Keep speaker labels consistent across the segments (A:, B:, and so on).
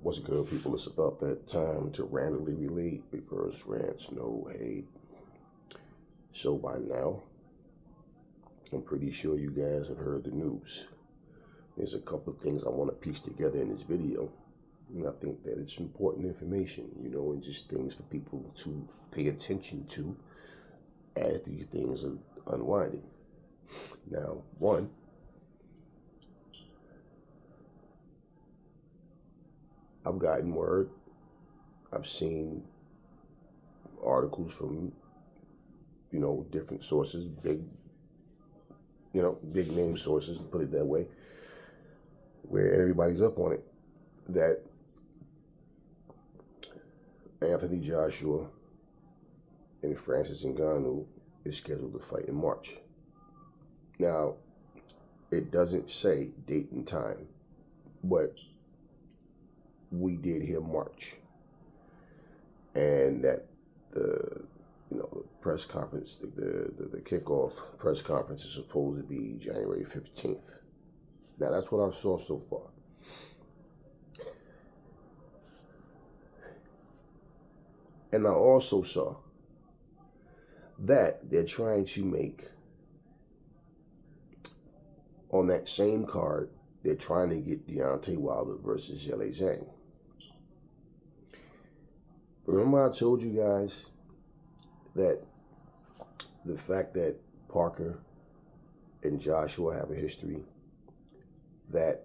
A: What's good, people? It's about that time to randomly relate, reverse rants, no hate. So by now, I'm pretty sure you guys have heard the news. There's a couple of things I want to piece together in this video. And I think that it's important information, and just things for people to pay attention to as these things are unwinding. Now, one, I've gotten word, I've seen articles from, different sources, big name sources, to put it that way, where everybody's up on it, that Anthony Joshua and Francis Ngannou is scheduled to fight in March. Now, it doesn't say date and time, but we did hear March, and that the press conference, the kickoff press conference is supposed to be January 15th. Now, that's what I saw so far. And I also saw that they're trying to make, on that same card, they're trying to get Deontay Wilder versus Zhang. Remember I told you guys that the fact that Parker and Joshua have a history, that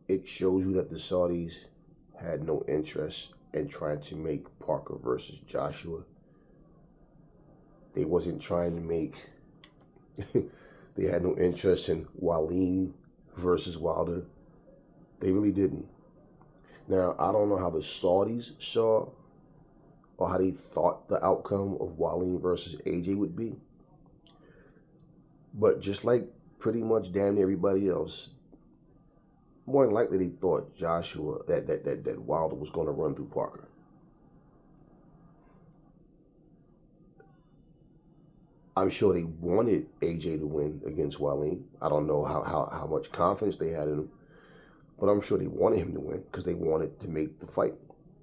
A: it shows you that the Saudis had no interest in trying to make Parker versus Joshua. They wasn't trying to make, they had no interest in Wallin versus Wilder. They really didn't. Now, I don't know how the Saudis saw or how they thought the outcome of Wallin versus AJ would be. But just like pretty much damn near everybody else, more than likely they thought Joshua, that Wilder was going to run through Parker. I'm sure they wanted AJ to win against Wallin. I don't know how much confidence they had in him, but I'm sure they wanted him to win because they wanted to make the fight.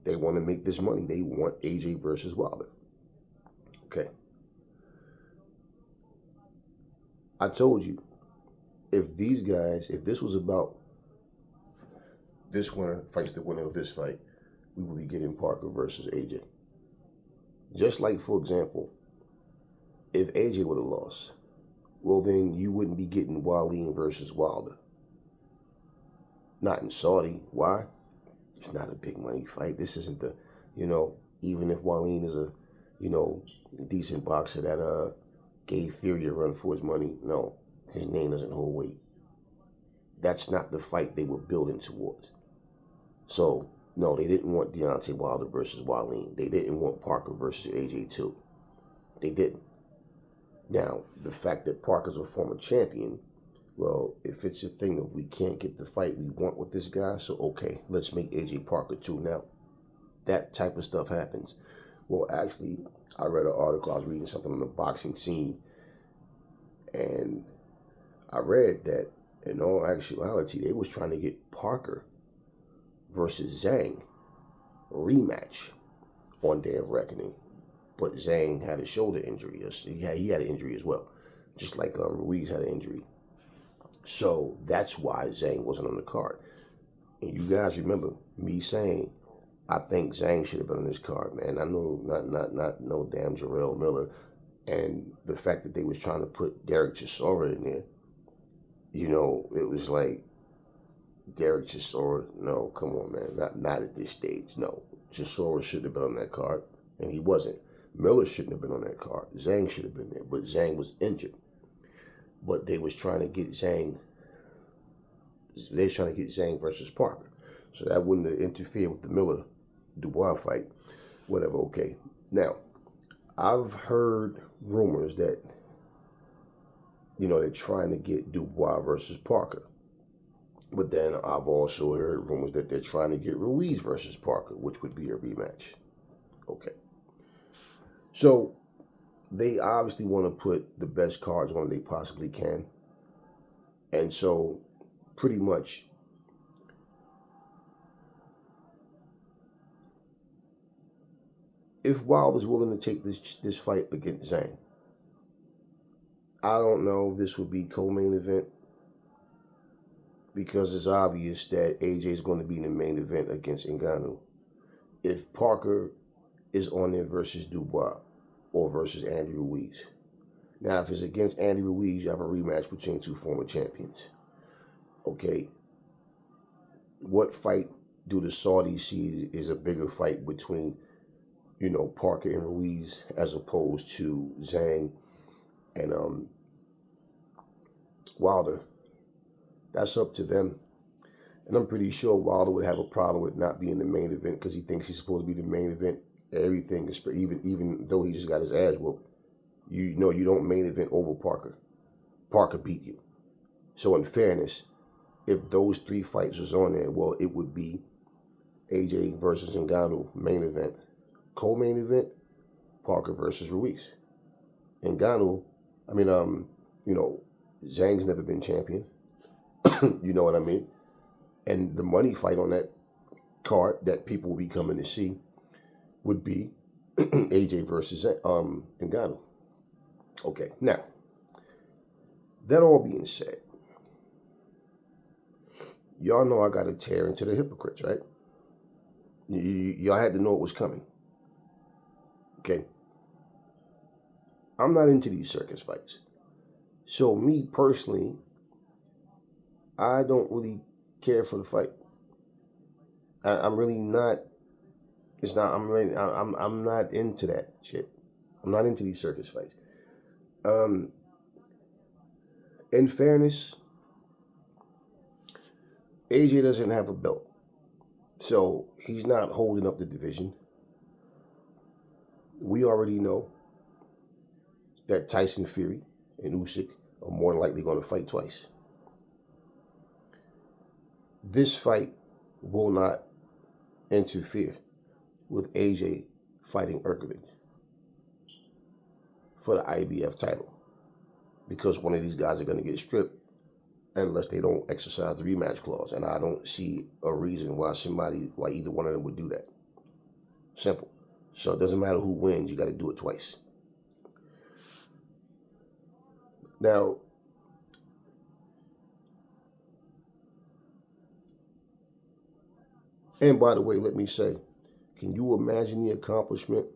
A: They want to make this money. They want AJ versus Wilder. Okay. I told you, if this was about this winner fights the winner of this fight, we would be getting Parker versus AJ. Just like, for example, if AJ would have lost, well, then you wouldn't be getting Wallin versus Wilder. Not in Saudi. Why? It's not a big money fight. This isn't the, even if Wallin is a, decent boxer that gave Fury a run for his money, no, his name doesn't hold weight. That's not the fight they were building towards. So, no, they didn't want Deontay Wilder versus Wallin. They didn't want Parker versus AJ too. They didn't. Now, the fact that Parker's a former champion, well, if it's a thing of we can't get the fight we want with this guy, so okay, let's make AJ Parker too. Now, that type of stuff happens. Well, actually, I read an article, I was reading something on the boxing scene, and I read that in all actuality, they was trying to get Parker versus Zhang rematch on Day of Reckoning. But Zhang had a shoulder injury. He had an injury as well, just like Ruiz had an injury. So that's why Zhang wasn't on the card. And you guys remember me saying, I think Zhang should have been on this card, man. I know not no damn Jarrell Miller. And the fact that they was trying to put Derek Chisora in there, it was like, Derek Chisora, no, come on, man. Not at this stage, no. Chisora shouldn't have been on that card, and he wasn't. Miller shouldn't have been on that card. Zhang should have been there, but Zhang was injured. But they was trying to get Zhang. They was trying to get Zhang versus Parker, so that wouldn't have interfered with the Miller Dubois fight. Whatever. Okay. Now, I've heard rumors that they're trying to get Dubois versus Parker, but then I've also heard rumors that they're trying to get Ruiz versus Parker, which would be a rematch. Okay. So they obviously want to put the best cards on they possibly can. And so pretty much if Wilder's willing to take this fight against Zhang, I don't know if this would be co-main event, because it's obvious that AJ is going to be in the main event against Ngannou. If Parker is on there versus Dubois or versus Andy Ruiz. Now, if it's against Andy Ruiz, you have a rematch between two former champions. Okay. What fight do the Saudis see is a bigger fight between, Parker and Ruiz as opposed to Zhang and Wilder? That's up to them. And I'm pretty sure Wilder would have a problem with not being the main event because he thinks he's supposed to be the main event. Everything is, even though he just got his ass whooped, you don't main event over Parker. Parker beat you. So in fairness, if those three fights was on there, well, it would be AJ versus Ngannou main event. Co-main event, Parker versus Ruiz. Ngannou, Zhang's never been champion. You know what I mean? And the money fight on that card that people will be coming to see would be AJ versus Ngannou. Okay, now, that all being said, y'all know I got to tear into the hypocrites, right? Y'all had to know it was coming. Okay? I'm not into these circus fights. So me personally, I don't really care for the fight. I'm really not. It's not. I'm not into that shit. I'm not into these circus fights. In fairness, AJ doesn't have a belt, so he's not holding up the division. We already know that Tyson Fury and Usyk are more than likely going to fight twice. This fight will not interfere with AJ fighting Urkovic for the IBF title, because one of these guys are going to get stripped unless they don't exercise the rematch clause, and I don't see a reason why either one of them would do that. Simple. So it doesn't matter who wins, you got to do it twice. Now, and by the way, let me say, can you imagine the accomplishment?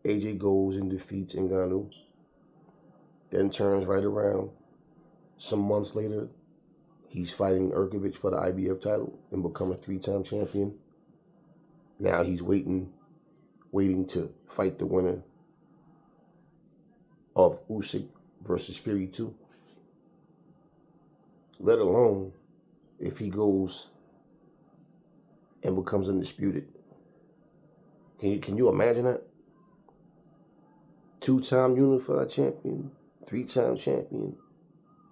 A: AJ goes and defeats Ngannou, then turns right around. Some months later, he's fighting Urkovic for the IBF title and become a 3-time champion. Now he's waiting to fight the winner of Usyk versus Fury 2. Let alone if he goes and becomes undisputed. Can you imagine that? 2-time unified champion, 3-time champion,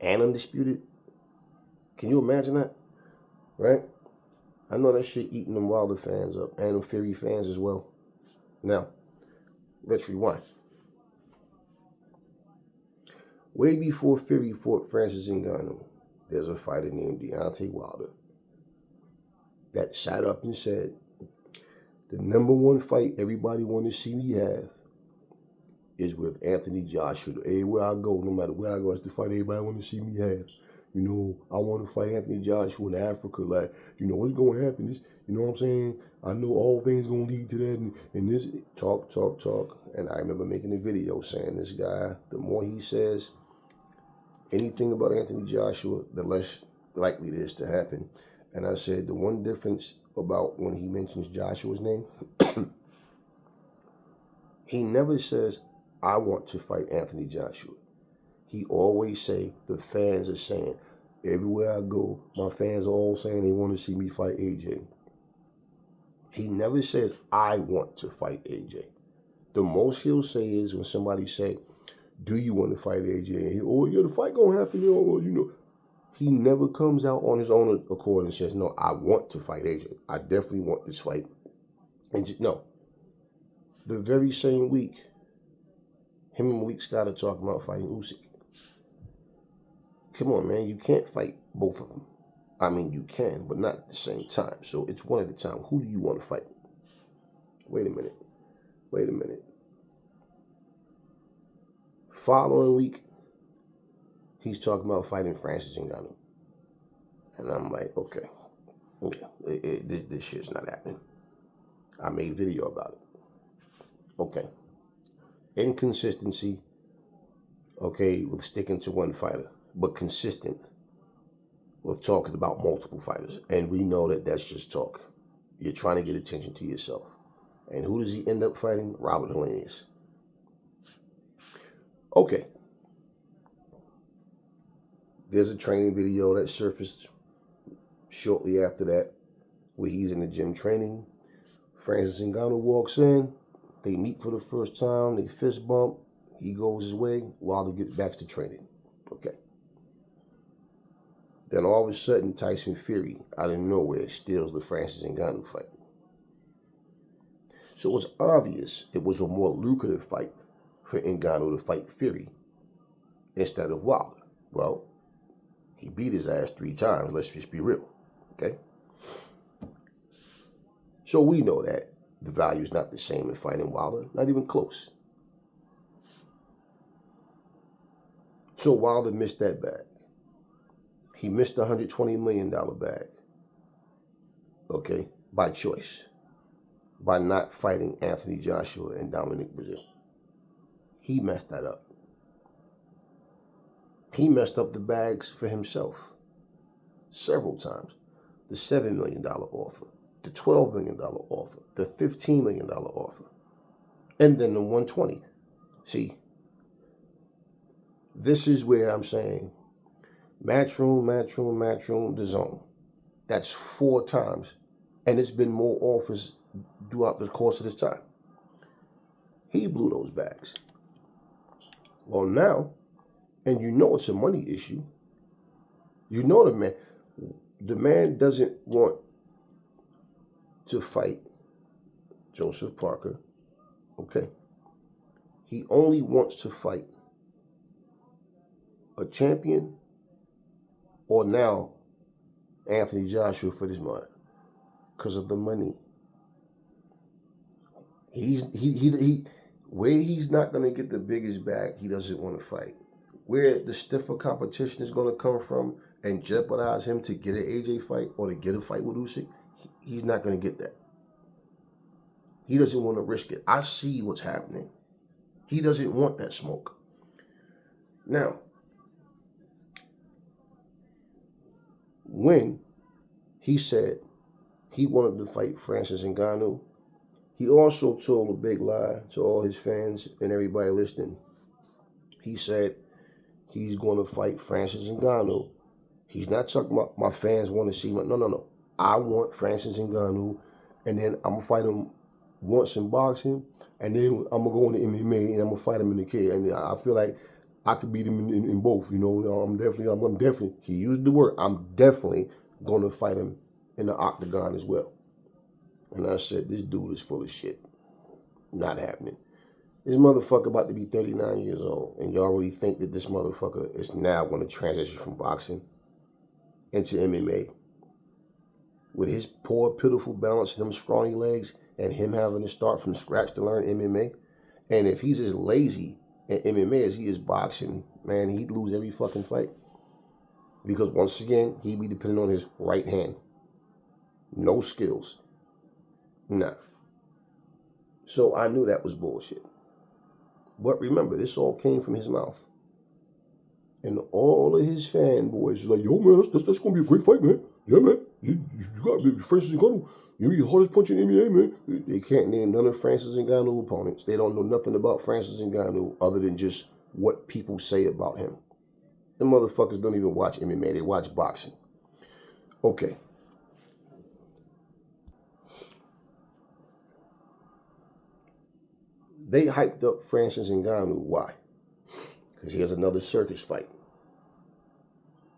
A: and undisputed. Can you imagine that? Right? I know that shit eating them Wilder fans up and them Fury fans as well. Now, let's rewind. Way before Fury fought Francis Ngannou, there's a fighter named Deontay Wilder that sat up and said, the number one fight everybody want to see me have is with Anthony Joshua. Everywhere I go, no matter where I go, it's the fight everybody want to see me have. I want to fight Anthony Joshua in Africa. Like, what's going to happen? This, you know what I'm saying? I know all things going to lead to that. And this, talk. And I remember making a video saying this guy, the more he says anything about Anthony Joshua, the less likely it is to happen. And I said the one difference about when he mentions Joshua's name, he never says, I want to fight Anthony Joshua. He always say, the fans are saying, everywhere I go, my fans are all saying they want to see me fight AJ. He never says, I want to fight AJ. The most he'll say is when somebody say, do you want to fight AJ? The fight gonna happen, He never comes out on his own accord and says, no, I want to fight AJ. I definitely want this fight. And no. The very same week, him and Malik Scott are talking about fighting Usyk. Come on, man. You can't fight both of them. I mean, you can, but not at the same time. So it's one at a time. Who do you want to fight? Wait a minute. Wait a minute. Following week, he's talking about fighting Francis Ngannou. And I'm like, okay, this shit's not happening. I made video about it. Okay. Inconsistency, okay, with sticking to one fighter, but consistent with talking about multiple fighters. And we know that that's just talk. You're trying to get attention to yourself. And who does he end up fighting? Robert Helenius. Okay. There's a training video that surfaced shortly after that where he's in the gym training. Francis Ngannou walks in. They meet for the first time. They fist bump. He goes his way while he gets back to training. Okay. Then all of a sudden, Tyson Fury, out of nowhere, steals the Francis Ngannou fight. So it was obvious it was a more lucrative fight for Ngannou to fight Fury instead of Wilder. Well, he beat his ass 3 times. Let's just be real. Okay? So we know that the value is not the same in fighting Wilder. Not even close. So Wilder missed that bag. He missed the $120 million bag. Okay? By choice. By not fighting Anthony Joshua and Dominic Brazil. He messed that up. He messed up the bags for himself several times. The $7 million offer, the $12 million offer, the $15 million offer, and then the 120. See, this is where I'm saying Matchroom, the zone. That's 4 times, and it's been more offers throughout the course of this time. He blew those bags. Well, now, and you know it's a money issue. You know the man doesn't want to fight Joseph Parker. Okay. He only wants to fight a champion or now Anthony Joshua for this month because of the money. Where he's not going to get the biggest bag, he doesn't want to fight. Where the stiffer competition is going to come from and jeopardize him to get an AJ fight or to get a fight with Usyk, he's not going to get that. He doesn't want to risk it. I see what's happening. He doesn't want that smoke. Now, when he said he wanted to fight Francis Ngannou, he also told a big lie to all his fans and everybody listening. He said he's going to fight Francis Ngannou. He's not talking about my fans want to see my... No. I want Francis Ngannou, and then I'm going to fight him once in boxing, and then I'm going to go into MMA, and I'm going to fight him in the cage. And I feel like I could beat him in both, you know. I'm definitely, he used the word, I'm definitely going to fight him in the octagon as well. And I said, this dude is full of shit. Not happening. This motherfucker about to be 39 years old, and y'all really think that this motherfucker is now going to transition from boxing into MMA? With his poor, pitiful balance and them scrawny legs, and him having to start from scratch to learn MMA? And if he's as lazy at MMA as he is boxing, man, he'd lose every fucking fight. Because once again, he'd be dependent on his right hand. No skills. Nah. So I knew that was bullshit. But remember, this all came from his mouth. And all of his fanboys were like, yo, man, that's going to be a great fight, man. Yeah, man. You got Francis Ngannou. You'll be the hardest punch in NBA, man. They can't name none of Francis Ngannou opponents. They don't know nothing about Francis Ngannou other than just what people say about him. The motherfuckers don't even watch MMA. They watch boxing. Okay. They hyped up Francis Ngannou. Why? Because he has another circus fight.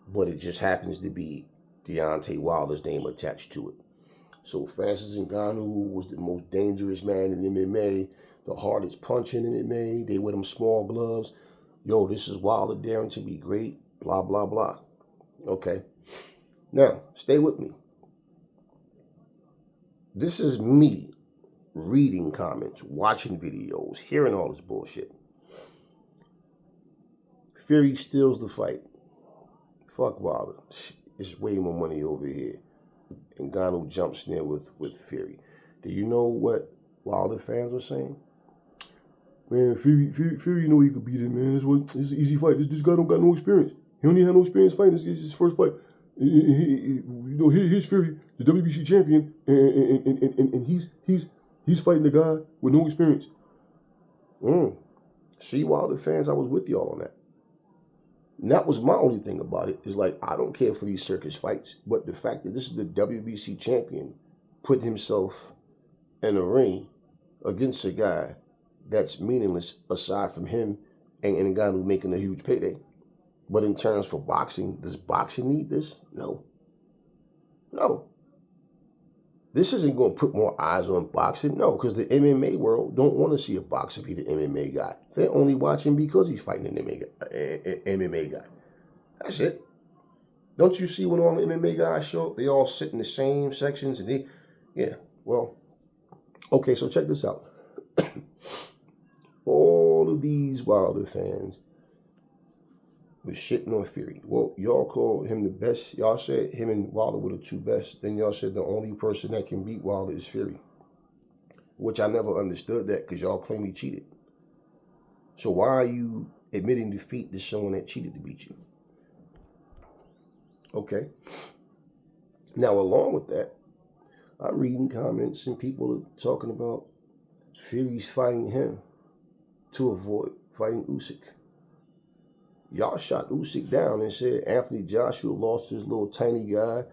A: But it just happens to be Deontay Wilder's name attached to it. So Francis Ngannou was the most dangerous man in MMA, the hardest punch in MMA. They wear them small gloves. Yo, this is Wilder daring to be great, blah, blah, blah. Okay. Now, stay with me. This is me reading comments, watching videos, hearing all this bullshit. Fury steals the fight. Fuck Wilder. It's way more money over here. And Ngannou jumps in there with Fury. Do you know what Wilder fans were saying? Man, Fury know he could beat him, man. It's an easy fight. This guy don't got no experience. He only had no experience fighting. This is his first fight. Here's Fury, the WBC champion, and he's fighting the guy with no experience. See, Wilder fans, I was with y'all on that. And that was my only thing about it. Is like, I don't care for these circus fights, but the fact that this is the WBC champion putting himself in a ring against a guy that's meaningless aside from him and a guy who's making a huge payday. But in terms for boxing, does boxing need this? No. No. This isn't going to put more eyes on boxing. No, because the MMA world don't want to see a boxer be the MMA guy. They're only watching because he's fighting an MMA guy. That's it. Don't you see when all the MMA guys show up, they all sit in the same sections and well, okay, so check this out. All of these Wilder fans was shitting on Fury. Well, y'all called him the best. Y'all said him and Wilder were the two best. Then y'all said the only person that can beat Wilder is Fury. Which I never understood that because y'all claim he cheated. So why are you admitting defeat to someone that cheated to beat you? Okay. Now, along with that, I'm reading comments and people are talking about Fury's fighting him to avoid fighting Usyk. Y'all shot Usyk down and said Anthony Joshua lost his little tiny guy.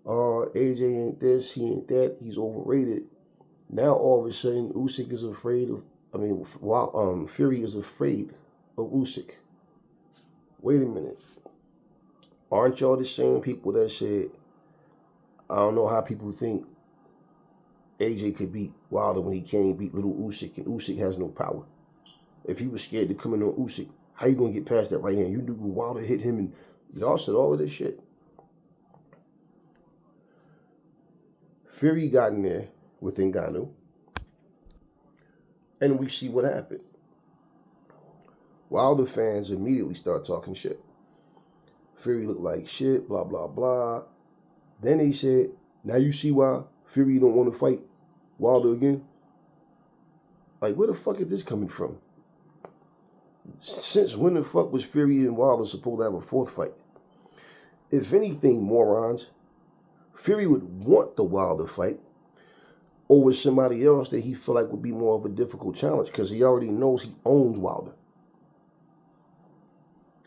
A: AJ ain't this, he ain't that, he's overrated. Now all of a sudden Usyk is afraid of, Fury is afraid of Usyk. Wait a minute. Aren't y'all the same people that said, I don't know how people think AJ could beat Wilder when he can't beat little Usyk and Usyk has no power? If he was scared to come in on Usyk, how you going to get past that right hand? You knew Wilder hit him and y'all said all of this shit. Fury got in there with Ngannou. And we see what happened. Wilder fans immediately start talking shit. Fury looked like shit, blah, blah, blah. Then they said, now you see why Fury don't want to fight Wilder again? Like, where the fuck is this coming from? Since when the fuck was Fury and Wilder supposed to have a fourth fight? If anything, morons, Fury would want the Wilder fight over somebody else that he feel like would be more of a difficult challenge because he already knows he owns Wilder.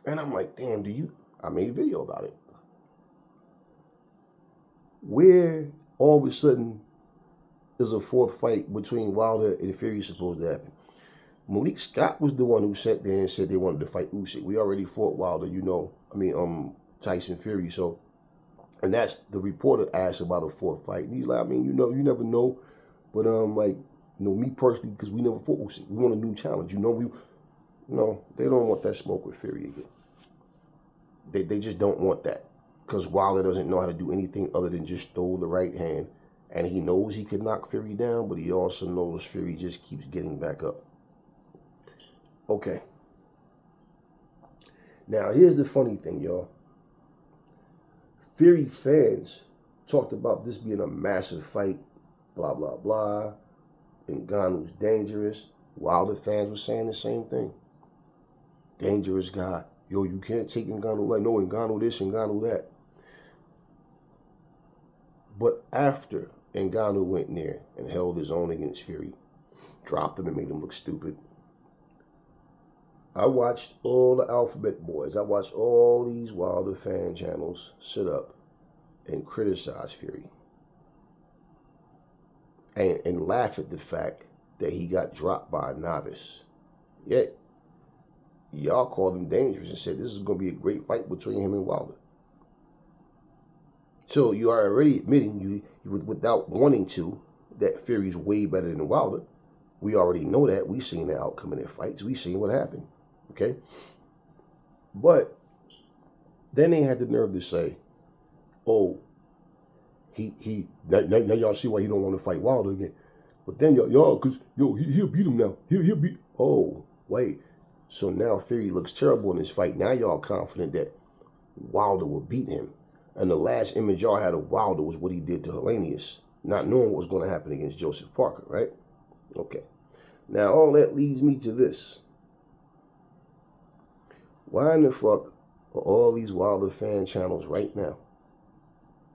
A: And I'm like, damn, I made a video about it. Where all of a sudden is a fourth fight between Wilder and Fury supposed to happen? Malik Scott was the one who sat there and said they wanted to fight Usyk. We already fought Wilder, Tyson Fury. So, and that's the reporter asked about a fourth fight. And he's like, you never know. But me personally, because we never fought Usyk. We want a new challenge. They don't want that smoke with Fury again. They just don't want that. Because Wilder doesn't know how to do anything other than just throw the right hand. And he knows he can knock Fury down, but he also knows Fury just keeps getting back up. Okay. Now, here's the funny thing, y'all. Fury fans talked about this being a massive fight, blah, blah, blah. Ngannou's dangerous. Wilder fans were saying the same thing. Dangerous guy. Yo, you can't take Ngannou like, no, Ngannou this, Ngannou that. But after Ngannou went in there and held his own against Fury, dropped him and made him look stupid, I watched all the Alphabet Boys. I watched all these Wilder fan channels sit up and criticize Fury. And laugh at the fact that he got dropped by a novice. Yet, y'all called him dangerous and said this is going to be a great fight between him and Wilder. So you are already admitting, you without wanting to, that Fury's way better than Wilder. We already know that. We've seen the outcome of their fights. We've seen what happened. Okay? But then they had the nerve to say, oh, now y'all see why he don't want to fight Wilder again. But then y'all, cause he'll beat him now. He'll beat. Oh wait, so now Fury looks terrible in this fight. Now y'all confident that Wilder will beat him. And the last image y'all had of Wilder was what he did to Hellenius, not knowing what was going to happen against Joseph Parker, right? Okay. Now all that leads me to this. Why in the fuck are all these Wilder fan channels right now?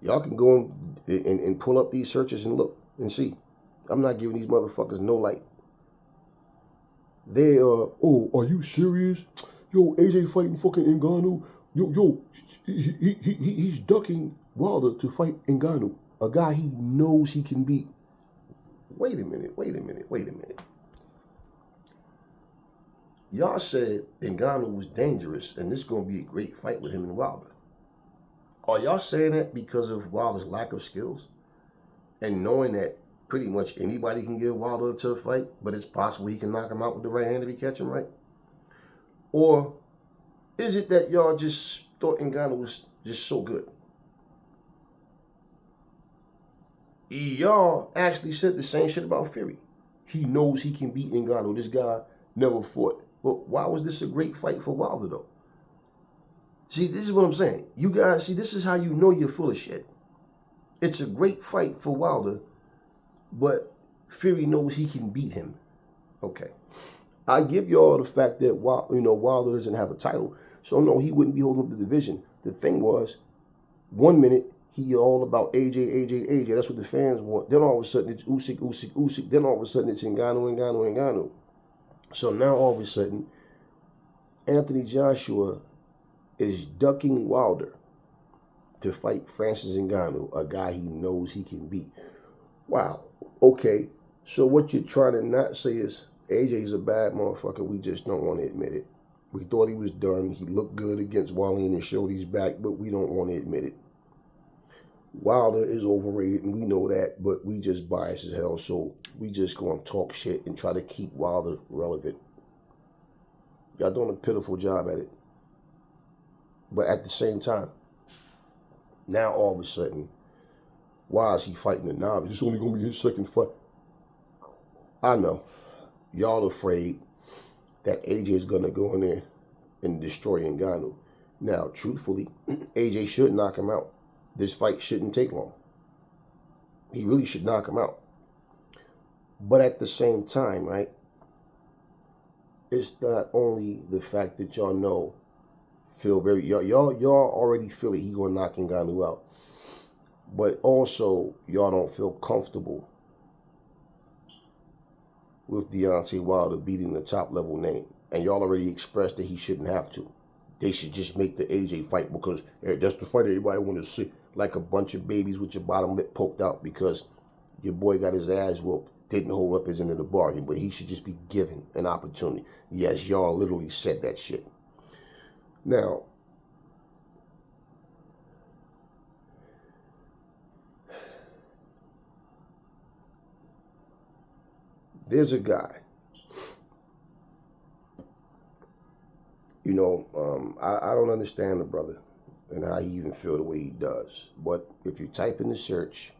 A: Y'all can go and pull up these searches and look and see. I'm not giving these motherfuckers no light. They are, oh, are you serious? Yo, AJ fighting fucking Ngannou. Yo, he's ducking Wilder to fight Ngannou, a guy he knows he can beat. Wait a minute. Y'all said Ngannou was dangerous and this is going to be a great fight with him and Wilder. Are y'all saying that because of Wilder's lack of skills? And knowing that pretty much anybody can give Wilder a tough fight, but it's possible he can knock him out with the right hand if he catch him right? Or is it that y'all just thought Ngannou was just so good? Y'all actually said the same shit about Fury. He knows he can beat Ngannou. This guy never fought. But why was this a great fight for Wilder, though? See, this is what I'm saying. You guys, see, this is how you know you're full of shit. It's a great fight for Wilder, but Fury knows he can beat him. Okay. I give y'all the fact that Wilder doesn't have a title, so no, he wouldn't be holding up the division. The thing was, 1 minute, he all about AJ. That's what the fans want. Then all of a sudden, it's Usyk. Then all of a sudden, it's Ngannou. So now all of a sudden, Anthony Joshua is ducking Wilder to fight Francis Ngannou, a guy he knows he can beat. Wow. Okay. So what you're trying to not say is AJ's a bad motherfucker. We just don't want to admit it. We thought he was done. He looked good against Wally and showed he's back, but we don't want to admit it. Wilder is overrated, and we know that, but we just biased as hell, so we just going to talk shit and try to keep Wilder relevant. Y'all doing a pitiful job at it. But at the same time, now all of a sudden, why is he fighting a novice? It's only going to be his second fight. I know. Y'all afraid that AJ is going to go in there and destroy Ngannou. Now, truthfully, AJ should knock him out. This fight shouldn't take long. He really should knock him out. But at the same time, right, it's not only the fact that y'all already feel that he gonna knock Ngannou out, but also y'all don't feel comfortable with Deontay Wilder beating the top level name, and y'all already expressed that he shouldn't have to. They should just make the AJ fight because that's the fight everybody want to see, like a bunch of babies with your bottom lip poked out because your boy got his ass whooped, didn't hold up his end of the bargain, but he should just be given an opportunity. Yes, y'all literally said that shit. Now, there's a guy, I don't understand the brother and how he even feel the way he does. But if you type in the search,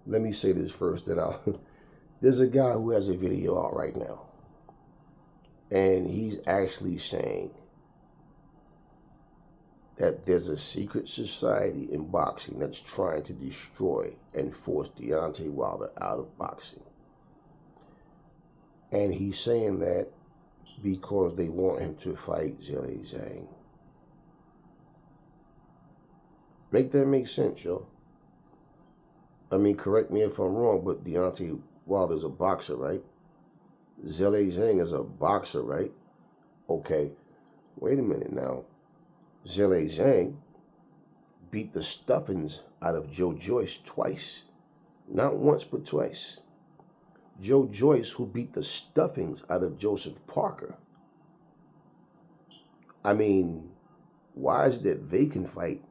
A: let me say this first, then there's a guy who has a video out right now. And he's actually saying that there's a secret society in boxing that's trying to destroy and force Deontay Wilder out of boxing. And he's saying that because they want him to fight Zhilei Zhang. Make that make sense, yo. I mean, correct me if I'm wrong, but Deontay Wilder's a boxer, right? Zhilei Zhang is a boxer, right? Okay, wait a minute now. Zhilei Zhang beat the stuffings out of Joe Joyce twice. Not once, but twice. Joe Joyce, who beat the stuffings out of Joseph Parker. I mean, why is it that they can fight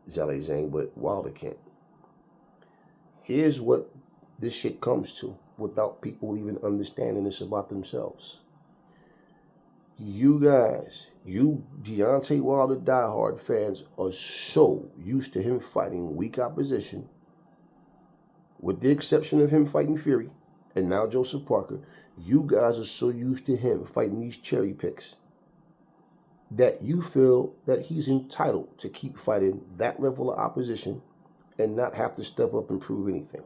A: Zhilei Zhang, but Wilder can't? Here's what this shit comes to without people even understanding this about themselves. You guys, you Deontay Wilder diehard fans are so used to him fighting weak opposition, with the exception of him fighting Fury. and now Joseph Parker, you guys are so used to him fighting these cherry picks that you feel that he's entitled to keep fighting that level of opposition and not have to step up and prove anything.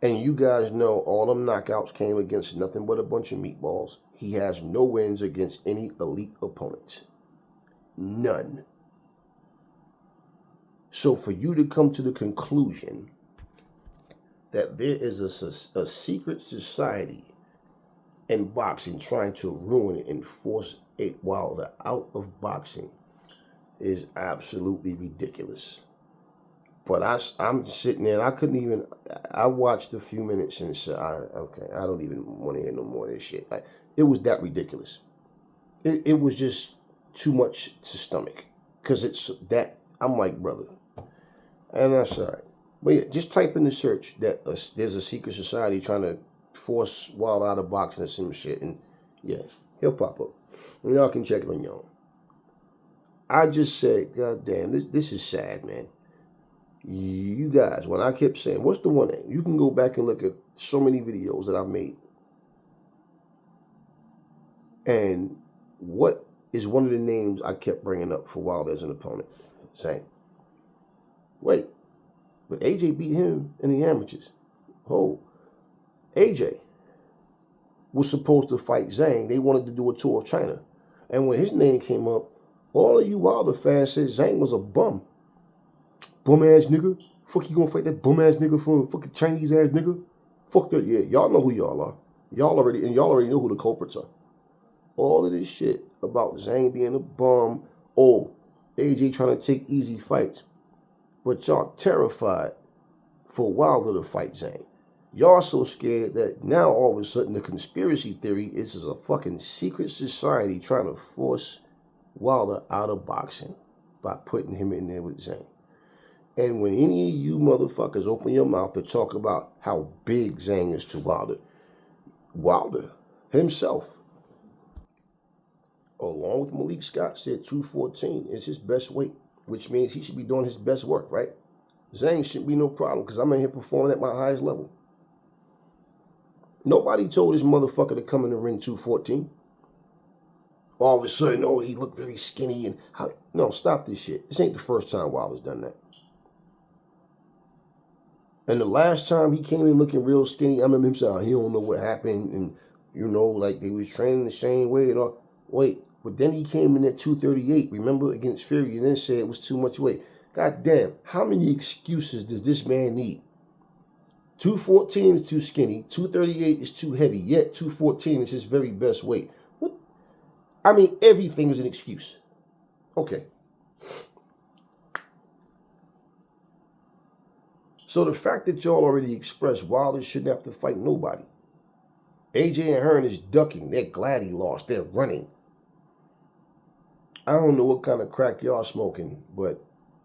A: And you guys know all them knockouts came against nothing but a bunch of meatballs. He has no wins against any elite opponents. None. So for you to come to the conclusion that there is a secret society in boxing trying to ruin it and force a Wilder out of boxing is absolutely ridiculous. But I'm sitting there and I couldn't even, I watched a few minutes and said, okay, I don't even want to hear no more of this shit. Like, it was that ridiculous. It was just too much to stomach. Because it's that, I'm like, brother. And that's all right. But yeah, just type in the search that there's a secret society trying to force Wilder out of boxing or some shit. And yeah, he'll pop up. And y'all can check it on your own. I just said, God damn, this is sad, man. You guys, when I kept saying, what's the one name? You can go back and look at so many videos that I've made. And what is one of the names I kept bringing up for Wilder as an opponent? Saying, wait, but AJ beat him in the amateurs. Oh, AJ was supposed to fight Zhang. They wanted to do a tour of China. And when his name came up, all of you Wilder fans said Zhang was a bum. Bum ass nigga. Fuck you gonna fight that bum ass nigga from fucking Chinese ass nigga? Fuck that. Yeah, y'all know who y'all are. Y'all already know who the culprits are. All of this shit about Zhang being a bum. Oh, AJ trying to take easy fights. But y'all terrified for Wilder to fight Zhang. Y'all so scared that now all of a sudden the conspiracy theory is a fucking secret society trying to force Wilder out of boxing by putting him in there with Zhang. And when any of you motherfuckers open your mouth to talk about how big Zhang is to Wilder himself, along with Malik Scott, said 214 is his best weight, which means he should be doing his best work, right? Zhang shouldn't be no problem because I'm in here performing at my highest level. Nobody told this motherfucker to come in the ring 214. All of a sudden, oh, he looked very skinny and no, stop this shit. This ain't the first time Wilder's done that. And the last time he came in looking real skinny, I remember him saying, he don't know what happened. And, you know, like they was training the same way and all. Wait, but then he came in at 238, remember, against Fury, and then said it was too much weight. God damn, how many excuses does this man need? 214 is too skinny, 238 is too heavy, yet 214 is his very best weight. What? I mean, everything is an excuse. Okay. So the fact that y'all already expressed Wilder shouldn't have to fight nobody. AJ and Hearn is ducking. They're glad he lost. They're running. I don't know what kind of crack y'all smoking, but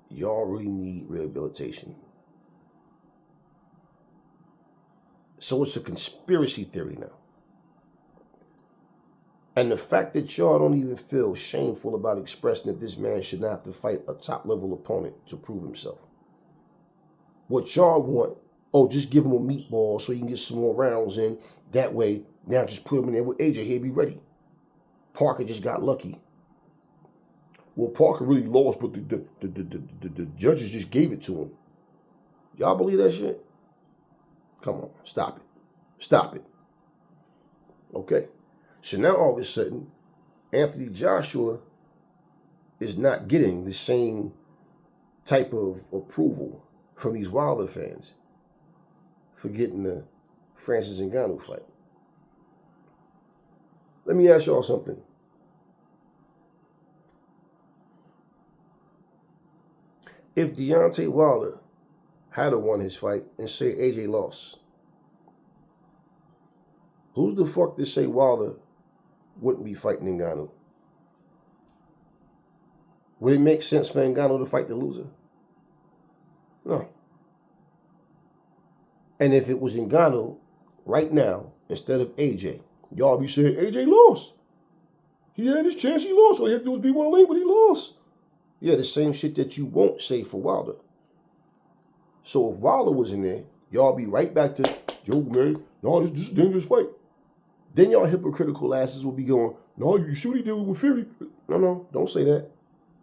A: y'all really need rehabilitation. So it's a conspiracy theory now. And the fact that y'all don't even feel shameful about expressing that this man should not have to fight a top-level opponent to prove himself. What y'all want, oh, just give him a meatball so he can get some more rounds in. That way, now just put him in there with AJ. He'll be ready. Parker just got lucky. Well, Parker really lost, but the judges just gave it to him. Y'all believe that shit? Come on, stop it. Stop it. Okay. So now all of a sudden, Anthony Joshua is not getting the same type of approval from these Wilder fans for getting the Francis Ngannou fight. Let me ask y'all something. If Deontay Wilder had won his fight and say AJ lost, who's the fuck to say Wilder wouldn't be fighting Ngannou? Would it make sense for Ngannou to fight the loser? No. And if it was Ngannou right now instead of AJ, y'all be saying AJ lost. He had his chance, he lost. All he had to do was be 1 lane, but he lost. Yeah, the same shit that you won't say for Wilder. So if Wilder was in there, y'all be right back to joke, man. No, this is a dangerous fight. Then y'all hypocritical asses will be going, no, you see what he did with Fury? No, don't say that.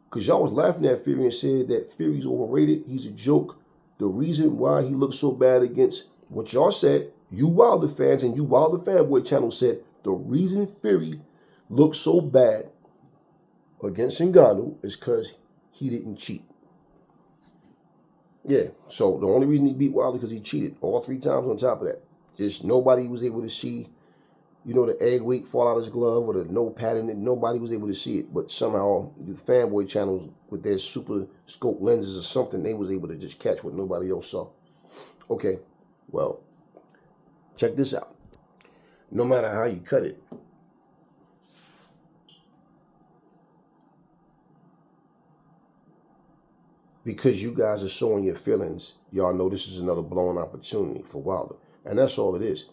A: Because y'all was laughing at Fury and said that Fury's overrated. He's a joke. The reason why he looks so bad against what y'all said, you Wilder fans and you Wilder Fanboy channel said, the reason Fury looks so bad against Ngannou is because he didn't cheat. Yeah, so the only reason he beat Wilder because he cheated all 3 times on top of that. Just nobody was able to see, the egg weight fall out of his glove or the no padding. Nobody was able to see it. But somehow the fanboy channels with their super scope lenses or something, they was able to just catch what nobody else saw. Okay, well, check this out. No matter how you cut it, because you guys are showing your feelings, y'all know this is another blown opportunity for Wilder. And that's all it is.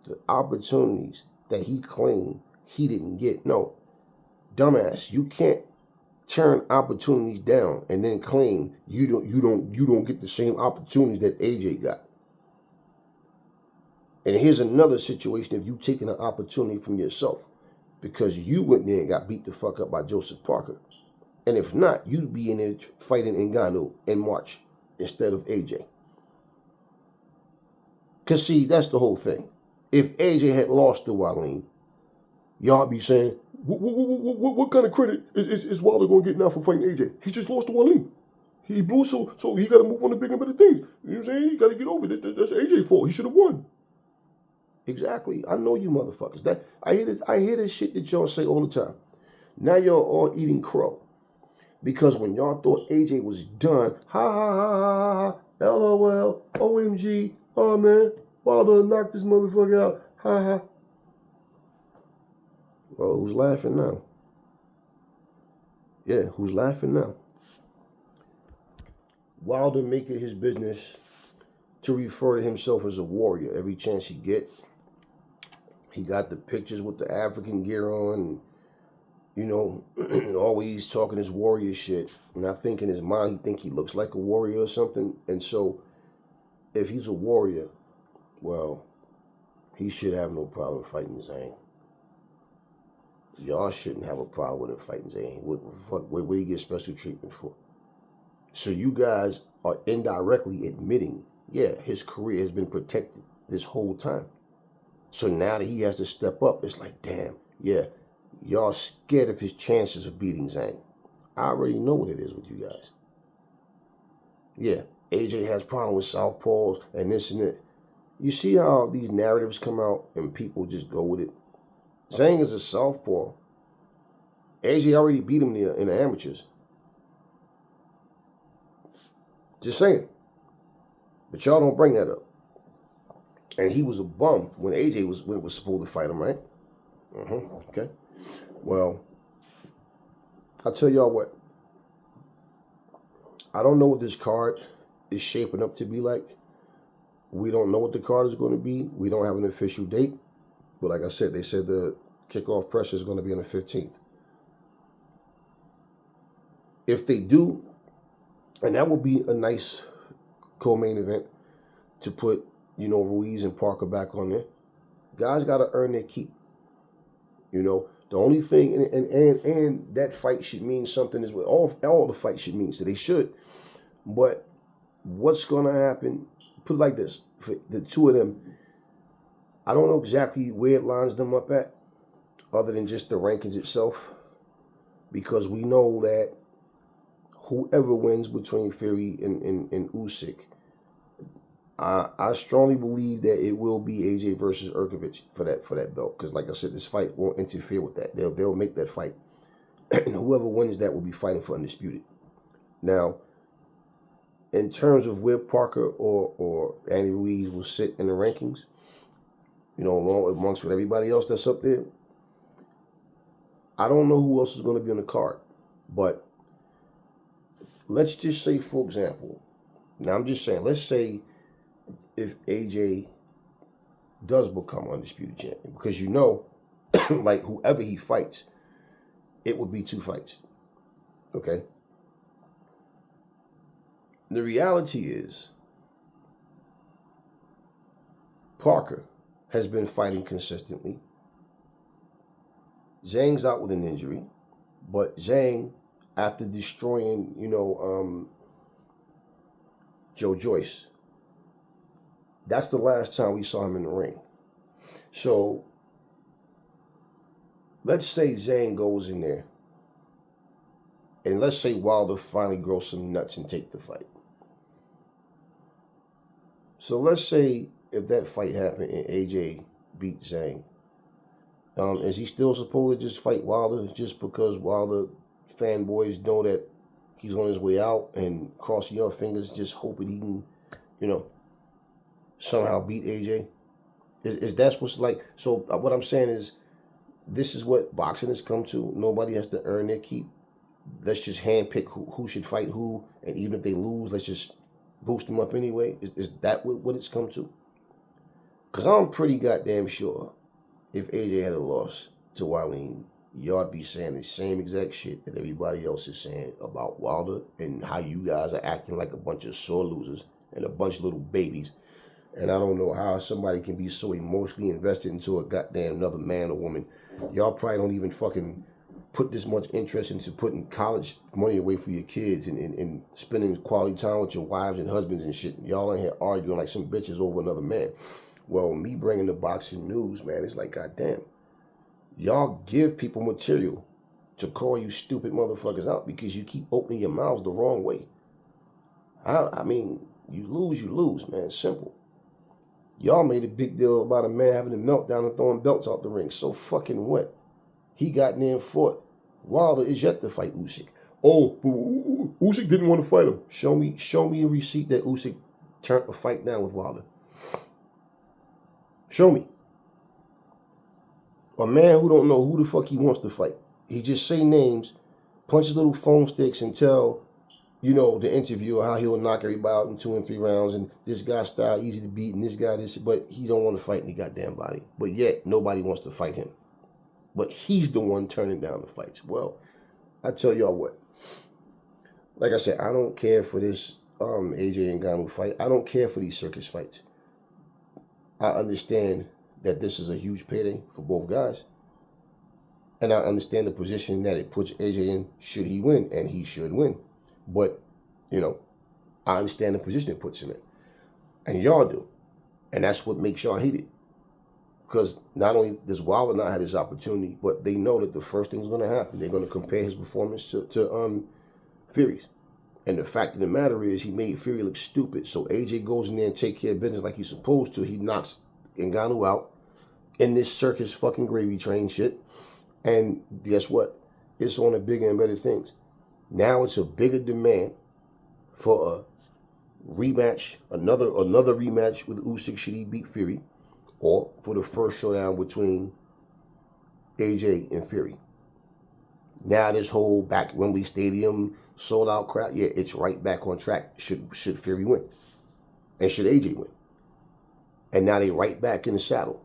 A: The opportunities that he claimed he didn't get. No, dumbass, you can't turn opportunities down and then claim you don't get the same opportunities that AJ got. And here's another situation if you taking an opportunity from yourself because you went there and got beat the fuck up by Joseph Parker. And if not, you'd be in there fighting Ngannou in March instead of AJ. Because, see, that's the whole thing. If AJ had lost to Wallin, y'all be saying, what kind of credit is Wilder going to get now for fighting AJ? He just lost to Wallin. He blew, so he got to move on to bigger and better things. You know what I'm saying? He got to get over it. That's AJ's fault. He should have won. Exactly. I know you motherfuckers. I hear this shit that y'all say all the time. Now y'all all eating crow. Because when y'all thought AJ was done, ha ha ha ha ha, LOL, OMG, oh man, Wilder knocked this motherfucker out, ha ha. Well, who's laughing now? Yeah, who's laughing now? Wilder make it his business to refer to himself as a warrior every chance he get. He got the pictures with the African gear on, and, always talking his warrior shit. And I think in his mind, he think he looks like a warrior or something. And so, if he's a warrior, well, he should have no problem fighting Zhang. Y'all shouldn't have a problem with him fighting Zhang. What do you get special treatment for? So you guys are indirectly admitting, yeah, his career has been protected this whole time. So now that he has to step up, it's like, damn, yeah, y'all scared of his chances of beating Zhang. I already know what it is with you guys. Yeah, AJ has problem with southpaws and this and that. You see how these narratives come out and people just go with it? Zhang is a southpaw. AJ already beat him in the amateurs. Just saying. But y'all don't bring that up. And he was a bum when AJ was supposed to fight him, right? Okay. Well, I'll tell y'all what. I don't know what this card is shaping up to be like. We don't know what the card is going to be. We don't have an official date. But like I said, they said the kickoff pressure is going to be on the 15th. If they do, and that would be a nice co-main event to put, Ruiz and Parker back on there. Guys got to earn their keep. The only thing, and that fight should mean something as well. All the fights should mean, so they should. But what's going to happen, put it like this, for the two of them, I don't know exactly where it lines them up at, other than just the rankings itself, because we know that whoever wins between Fury and Usyk, I strongly believe that it will be AJ versus Urkovich for that belt. Because like I said, this fight won't interfere with that. They'll make that fight. And whoever wins that will be fighting for undisputed. Now, in terms of where Parker or Andy Ruiz will sit in the rankings, amongst with everybody else that's up there, I don't know who else is going to be on the card. But let's just say, for example, now I'm just saying, let's say if AJ does become undisputed champion, because like whoever he fights, it would be 2 fights. Okay? The reality is, Parker has been fighting consistently. Zhang's out with an injury, but Zhang, after destroying, Joe Joyce, that's the last time we saw him in the ring. So let's say Zhang goes in there, and let's say Wilder finally grows some nuts and take the fight. So let's say if that fight happened and AJ beat Zhang, is he still supposed to just fight Wilder just because Wilder fanboys know that he's on his way out and crossing your fingers just hoping he can, somehow beat AJ? Is that supposed to like? So what I'm saying is, this is what boxing has come to. Nobody has to earn their keep. Let's just handpick who should fight who, and even if they lose, let's just boost them up anyway. Is that what it's come to? Because I'm pretty goddamn sure if AJ had a loss to Wylene, y'all be saying the same exact shit that everybody else is saying about Wilder and how you guys are acting like a bunch of sore losers and a bunch of little babies. And I don't know how somebody can be so emotionally invested into a goddamn another man or woman. Y'all probably don't even fucking put this much interest into putting college money away for your kids and spending quality time with your wives and husbands and shit. Y'all in here arguing like some bitches over another man. Well, me bringing the boxing news, man, it's like, goddamn. Y'all give people material to call you stupid motherfuckers out because you keep opening your mouths the wrong way. I mean, you lose, man. It's simple. Y'all made a big deal about a man having a meltdown and throwing belts out the ring. So fucking what? He got in there and fought. Wilder is yet to fight Usyk. Oh, Usyk didn't want to fight him. Show me a receipt that Usyk turned a fight down with Wilder. Show me. A man who don't know who the fuck he wants to fight. He just say names, punches little foam sticks and tell, the interviewer how he'll knock everybody out in 2 and 3 rounds and this guy's style easy to beat and this guy this, but he don't want to fight any goddamn body. But yet nobody wants to fight him. But he's the one turning down the fights. Well, I tell y'all what. Like I said, I don't care for this AJ and Ngannou fight. I don't care for these circus fights. I understand that this is a huge payday for both guys. And I understand the position that it puts AJ in should he win, and he should win. But, I understand the position it puts him in. And y'all do. And that's what makes y'all hate it. Because not only does Wilder not have this opportunity, but they know that the first thing's going to happen. They're going to compare his performance to Fury's. And the fact of the matter is he made Fury look stupid. So AJ goes in there and take care of business like he's supposed to. He knocks Ngannou out in this circus fucking gravy train shit. And guess what? It's on to bigger and better things. Now it's a bigger demand for a rematch, another rematch with Usyk should he beat Fury, or for the first showdown between AJ and Fury. Now this whole back Wembley Stadium sold out crowd, yeah, it's right back on track. Should Fury win, and should AJ win, and now they right back in the saddle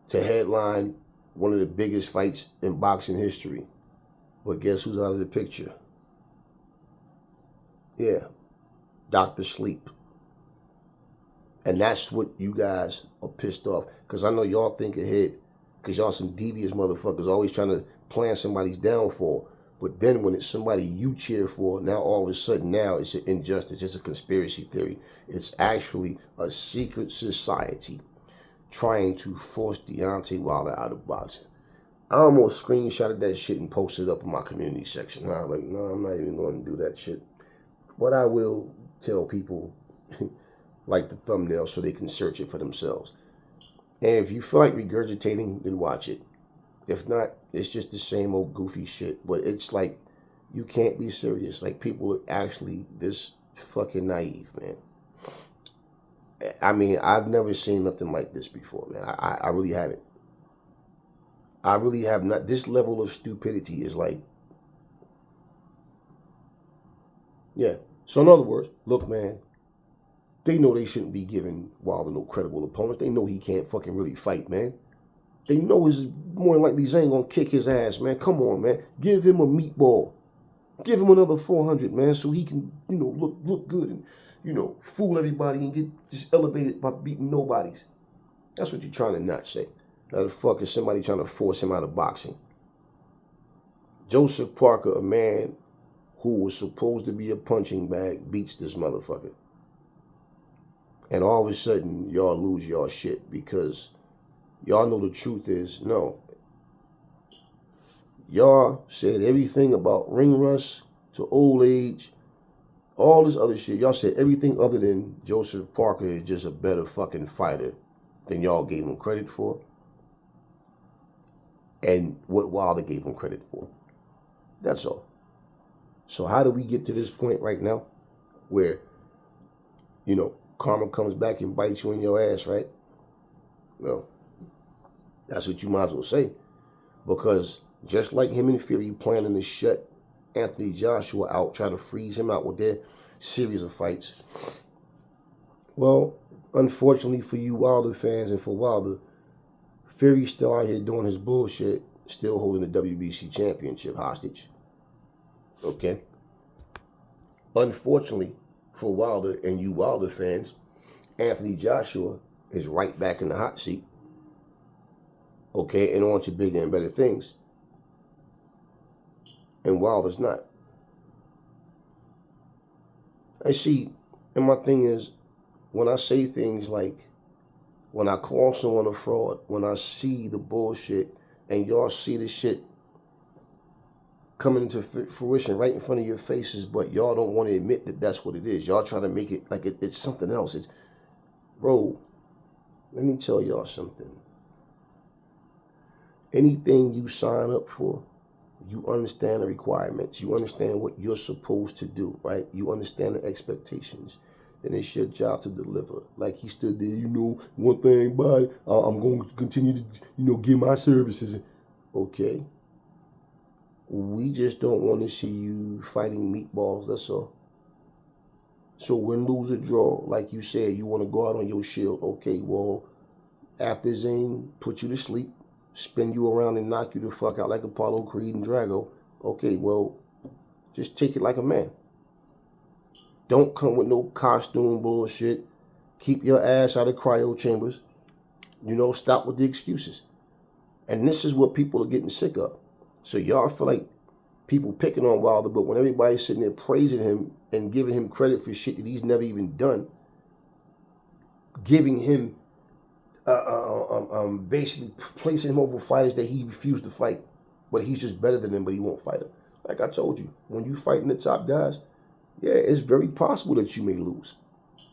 A: to headline one of the biggest fights in boxing history. But guess who's out of the picture? Yeah, Dr. Sleep. And that's what you guys are pissed off. Because I know y'all think ahead. Because y'all some devious motherfuckers always trying to plan somebody's downfall. But then when it's somebody you cheer for, now all of a sudden now it's an injustice. It's a conspiracy theory. It's actually a secret society trying to force Deontay Wilder out of boxing. I almost screenshotted that shit and posted it up in my community section. I was like, no, I'm not even going to do that shit. But I will tell people like the thumbnail so they can search it for themselves. And if you feel like regurgitating, then watch it. If not, it's just the same old goofy shit. But it's like, you can't be serious. Like, people are actually this fucking naive, man. I mean, I've never seen nothing like this before, man. I really haven't. I really have not. This level of stupidity is like, yeah. So in other words, look, man, they know they shouldn't be giving Wilder no credible opponents. They know he can't fucking really fight, man. They know it's more likely Zane gonna kick his ass, man. Come on, man. Give him a meatball. Give him another 400, man, so he can, look good and, fool everybody and get just elevated by beating nobodies. That's what you're trying to not say. Now the fuck is somebody trying to force him out of boxing? Joseph Parker, a man who was supposed to be a punching bag, beats this motherfucker. And all of a sudden, y'all lose y'all shit because y'all know the truth is, no. Y'all said everything about ring rust to old age, all this other shit. Y'all said everything other than Joseph Parker is just a better fucking fighter than y'all gave him credit for. And what Wilder gave him credit for. That's all. So how do we get to this point right now where, karma comes back and bites you in your ass, right? Well, that's what you might as well say. Because just like him and Fury planning to shut Anthony Joshua out, try to freeze him out with their series of fights. Well, unfortunately for you Wilder fans and for Wilder, Fury's still out here doing his bullshit, still holding the WBC championship hostage. Okay? Unfortunately for Wilder and you Wilder fans, Anthony Joshua is right back in the hot seat. Okay? And on to bigger and better things. And Wilder's not. I see, and my thing is, when I say things like, when I call someone a fraud, when I see the bullshit, and y'all see the shit coming into fruition right in front of your faces, but y'all don't want to admit that that's what it is. Y'all try to make it like it's something else. It's, bro, let me tell y'all something. Anything you sign up for, you understand the requirements. You understand what you're supposed to do, right? You understand the expectations. Then it's your job to deliver. Like he stood there, one thing, but I'm going to continue to, give my services. Okay. We just don't want to see you fighting meatballs, that's all. So win, lose, or draw, like you said, you want to go out on your shield. Okay, well, after Zane put you to sleep, spin you around and knock you the fuck out like Apollo, Creed, and Drago. Okay, well, just take it like a man. Don't come with no costume bullshit. Keep your ass out of cryo chambers. Stop with the excuses. And this is what people are getting sick of. So y'all feel like people picking on Wilder, but when everybody's sitting there praising him and giving him credit for shit that he's never even done, giving him basically placing him over fighters that he refused to fight, but he's just better than them, but he won't fight them. Like I told you, when you fighting the top guys, yeah, it's very possible that you may lose.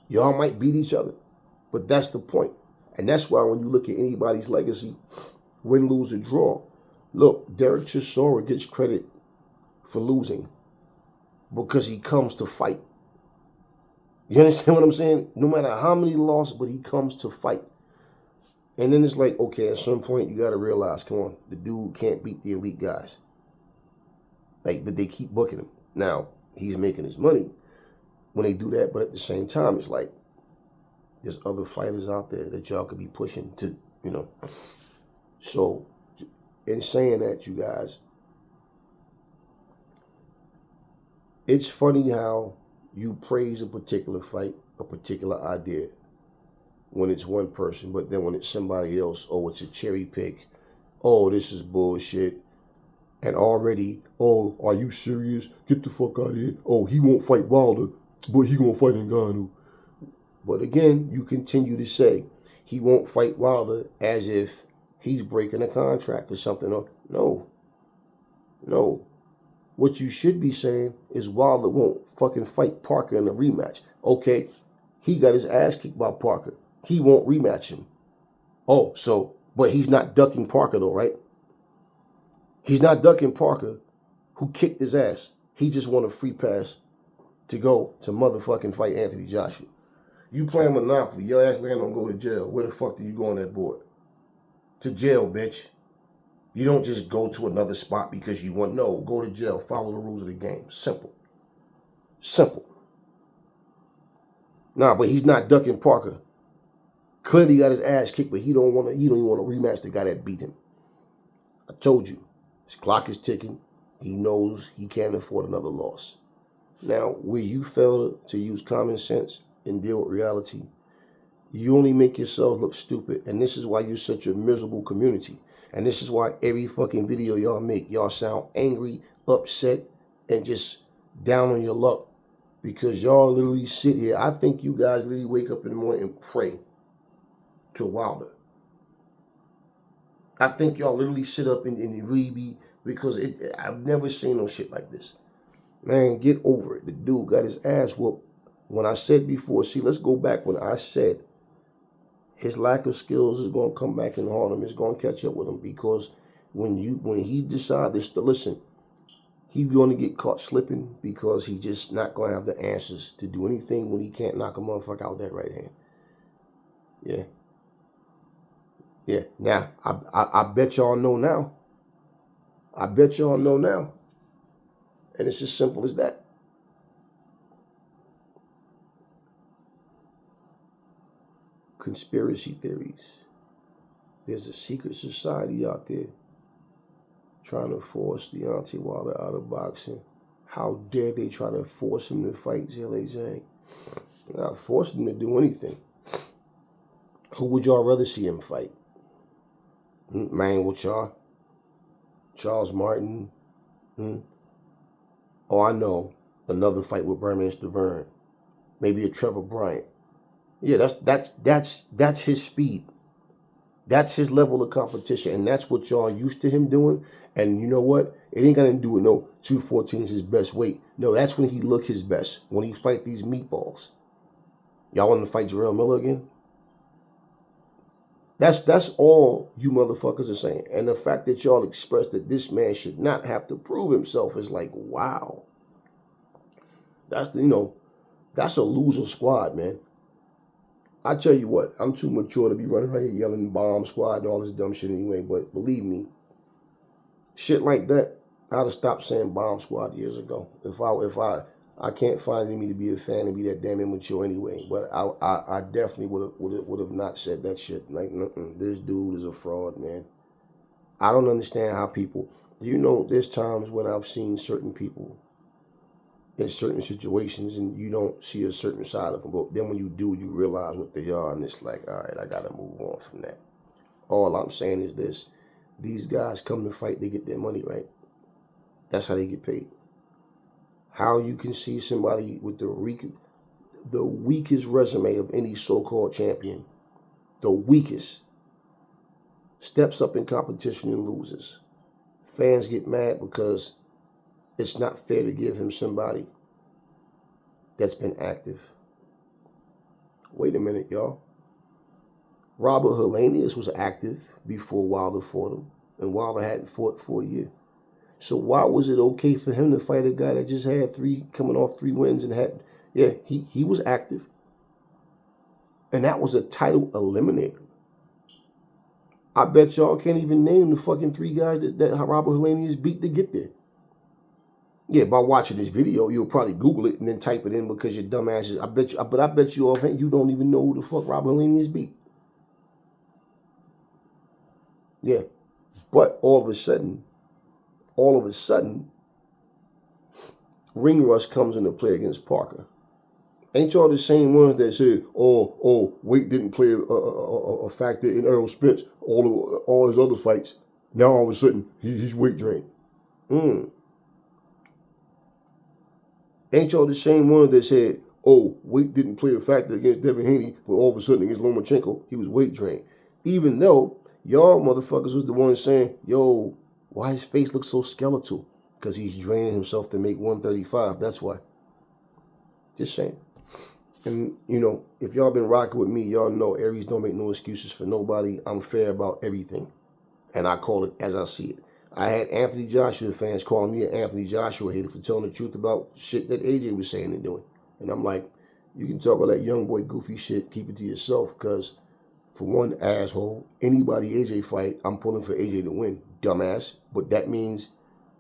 A: Y'all might beat each other, but that's the point. And that's why when you look at anybody's legacy, win, lose, or draw, look, Derek Chisora gets credit for losing because he comes to fight. You understand what I'm saying? No matter how many losses, but he comes to fight. And then it's like, okay, at some point you got to realize, come on, the dude can't beat the elite guys. Like, but they keep booking him. Now, he's making his money when they do that, but at the same time, it's like, there's other fighters out there that y'all could be pushing to, So, in saying that, you guys, it's funny how you praise a particular fight, a particular idea, when it's one person, but then when it's somebody else, oh, it's a cherry pick, oh, this is bullshit, and already, oh, are you serious? Get the fuck out of here. Oh, he won't fight Wilder, but he gonna fight Ngannou. But again, you continue to say he won't fight Wilder as if he's breaking a contract or something. No. What you should be saying is Wilder won't fucking fight Parker in a rematch. Okay, he got his ass kicked by Parker. He won't rematch him. Oh, so, but he's not ducking Parker though, right? He's not ducking Parker, who kicked his ass. He just want a free pass to go to motherfucking fight Anthony Joshua. You playing Monopoly, your ass land don't go to jail. Where the fuck do you go on that board? To jail, bitch. You don't just go to another spot because you want. No, go to jail. Follow the rules of the game. Simple. Nah, but he's not ducking Parker. Clearly got his ass kicked, but he don't even want to rematch the guy that beat him. I told you, his clock is ticking. He knows he can't afford another loss. Now, where you fail to use common sense and deal with reality, you only make yourself look stupid. And this is why you're such a miserable community. And this is why every fucking video y'all make, y'all sound angry, upset, and just down on your luck. Because y'all literally sit here. I think you guys literally wake up in the morning and pray to Wilder. I think y'all literally sit up and really be, because I've never seen no shit like this. Man, get over it. The dude got his ass whooped. When I said before, see, let's go back when I said his lack of skills is going to come back and haunt him. It's going to catch up with him, because when he decides to listen, he's going to get caught slipping, because he's just not going to have the answers to do anything when he can't knock a motherfucker out with that right hand. Yeah. Yeah. Now, I bet y'all know now. I bet y'all know now. And it's as simple as that. Conspiracy theories. There's a secret society out there trying to force Deontay Wilder out of boxing. How dare they try to force him to fight Zhilei Zhang? They're not forcing him to do anything. Who would y'all rather see him fight? Manuel Charles? Charles Martin? Oh, I know. Another fight with Bermane Stiverne. Maybe a Trevor Bryant. Yeah, that's his speed. That's his level of competition, and that's what y'all used to him doing. And you know what? It ain't gonna do it. No, 214 is his best weight. No, that's when he look his best. When he fight these meatballs. Y'all want to fight Jarrell Miller again? That's all you motherfuckers are saying. And the fact that y'all express that this man should not have to prove himself is like, wow. That's that's a loser squad, man. I tell you what, I'm too mature to be running around here yelling bomb squad and all this dumb shit anyway, but believe me, shit like that, I'd have stopped saying bomb squad years ago. If I can't find me to be a fan and be that damn immature anyway, but I definitely would have not said that shit. Like, this dude is a fraud, man. I don't understand how people, there's times when I've seen certain people in certain situations and you don't see a certain side of them, but then when you do, you realize what they are, and it's like, all right, I gotta move on from that. All I'm saying is this: these guys come to fight, they get their money, right? That's how they get paid. How you can see somebody with the weakest resume of any so-called champion, the weakest, steps up in competition and loses. Fans get mad because it's not fair to give him somebody that's been active. Wait a minute, y'all. Robert Helenius was active before Wilder fought him, and Wilder hadn't fought for a year. So why was it okay for him to fight a guy that just had coming off 3 wins and he was active. And that was a title eliminator. I bet y'all can't even name the fucking 3 guys that Robert Helenius beat to get there. Yeah, by watching this video, you'll probably Google it and then type it in because you're dumbasses. I bet you offhand you don't even know who the fuck Robert Helenius beat. Yeah, but all of a sudden, ring rust comes into play against Parker. Ain't y'all the same ones that said, oh, weight didn't play a factor in Errol Spence, all his other fights. Now all of a sudden, he's weight drained. Ain't y'all the same ones that said, oh, weight didn't play a factor against Devin Haney, but all of a sudden against Lomachenko, he was weight drained. Even though y'all motherfuckers was the ones saying, yo, why his face looks so skeletal? Because he's draining himself to make 135. That's why. Just saying. And, if y'all been rocking with me, y'all know Aries don't make no excuses for nobody. I'm fair about everything. And I call it as I see it. I had Anthony Joshua fans calling me an Anthony Joshua hater for telling the truth about shit that AJ was saying and doing. And I'm like, you can talk all that young boy goofy shit, keep it to yourself, because for one, asshole, anybody AJ fight, I'm pulling for AJ to win, dumbass. But that means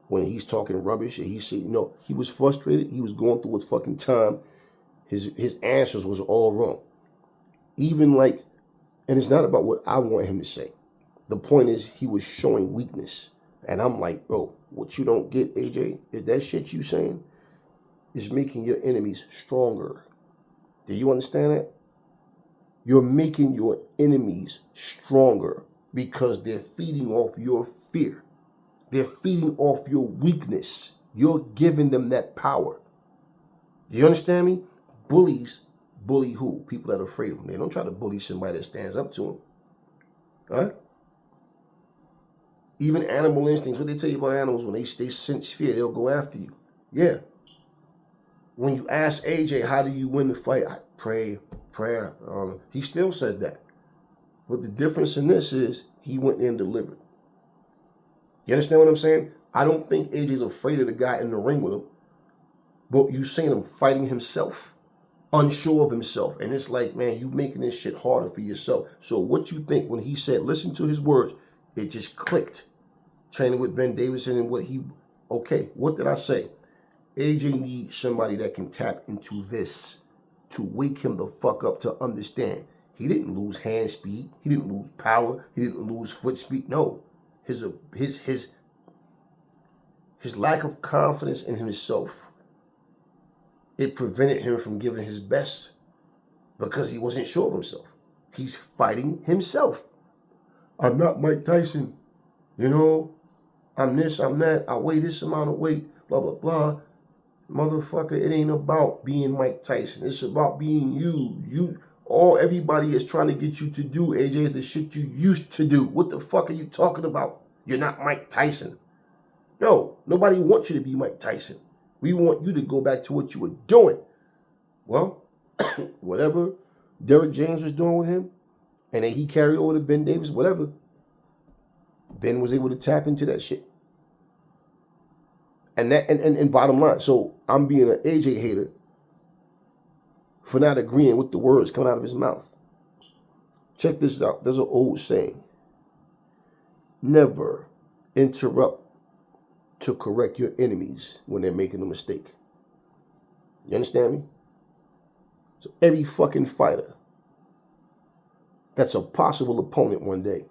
A: when he's talking rubbish and he said, he was frustrated, he was going through his fucking time, his answers was all wrong. Even and it's not about what I want him to say. The point is he was showing weakness. And I'm like, bro, what you don't get, AJ, is that shit you saying is making your enemies stronger. Do you understand that? You're making your enemies stronger because they're feeding off your fear. They're feeding off your weakness. You're giving them that power. Do you understand me? Bullies bully who? People that are afraid of them. They don't try to bully somebody that stands up to them. Huh? Even animal instincts, what they tell you about animals, when they sense fear, they'll go after you. Yeah. When you ask AJ, how do you win the fight? I pray, prayer. He still says that. But the difference in this is he went in and delivered. You understand what I'm saying? I don't think AJ's afraid of the guy in the ring with him. But you seen him fighting himself, unsure of himself. And it's like, man, you making this shit harder for yourself. So what you think when he said, listen to his words, it just clicked. Training with Ben Davison and what did I say? AJ needs somebody that can tap into this to wake him the fuck up to understand. He didn't lose hand speed. He didn't lose power. He didn't lose foot speed. No. His lack of confidence in himself, it prevented him from giving his best because he wasn't sure of himself. He's fighting himself. I'm not Mike Tyson. I'm this, I'm that. I weigh this amount of weight, blah, blah, blah. Motherfucker, it ain't about being Mike Tyson. It's about being you. Everybody is trying to get you to do, AJ, is the shit you used to do. What the fuck are you talking about? You're not Mike Tyson. No, nobody wants you to be Mike Tyson. We want you to go back to what you were doing. Well, whatever Derrick James was doing with him, and then he carried over to Ben Davis, whatever, Ben was able to tap into that shit. And bottom line, so I'm being an AJ hater for not agreeing with the words coming out of his mouth. Check this out. There's an old saying. Never interrupt to correct your enemies when they're making a mistake. You understand me? So every fucking fighter that's a possible opponent one day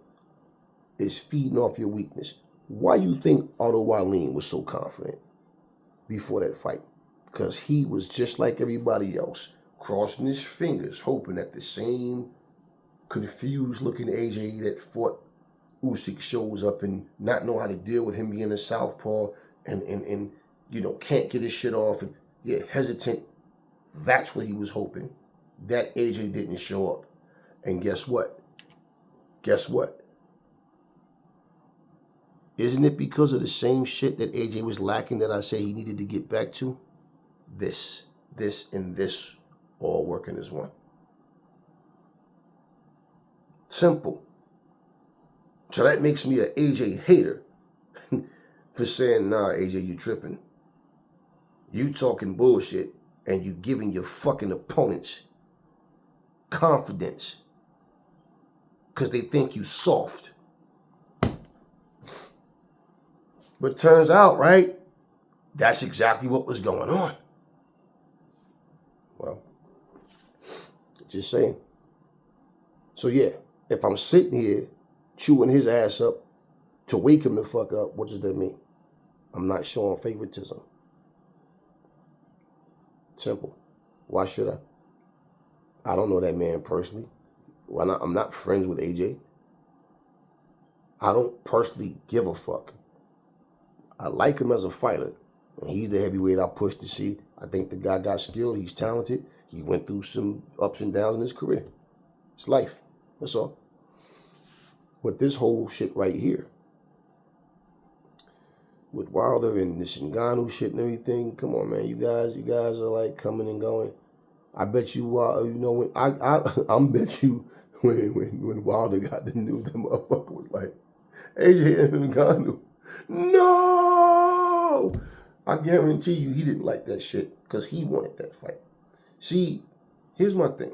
A: is feeding off your weakness. Why you think Otto Wallin was so confident before that fight? Because he was just like everybody else, crossing his fingers, hoping that the same confused looking AJ that fought Usyk shows up and not know how to deal with him being a southpaw and can't get his shit off and hesitant. That's what he was hoping. That AJ didn't show up. And guess what? Isn't it because of the same shit that AJ was lacking that I say he needed to get back to? This, and this all working as one. Simple. So that makes me an AJ hater for saying, nah, AJ, you tripping. You talking bullshit and you giving your fucking opponents confidence because they think you soft. But turns out, right, that's exactly what was going on. Well, just saying. So yeah, if I'm sitting here chewing his ass up to wake him the fuck up, what does that mean? I'm not showing favoritism. Simple. Why should I? I don't know that man personally. I'm not friends with AJ. I don't personally give a fuck. I like him as a fighter. And he's the heavyweight I pushed to see. I think the guy got skilled. He's talented. He went through some ups and downs in his career. It's life. That's all. But this whole shit right here, with Wilder and this Ngannou shit and everything, come on, man. You guys are like coming and going. I bet you, when I bet you when Wilder got the news, that motherfucker was like, AJ and Ngannou. No! I guarantee you he didn't like that shit because he wanted that fight. See, here's my thing.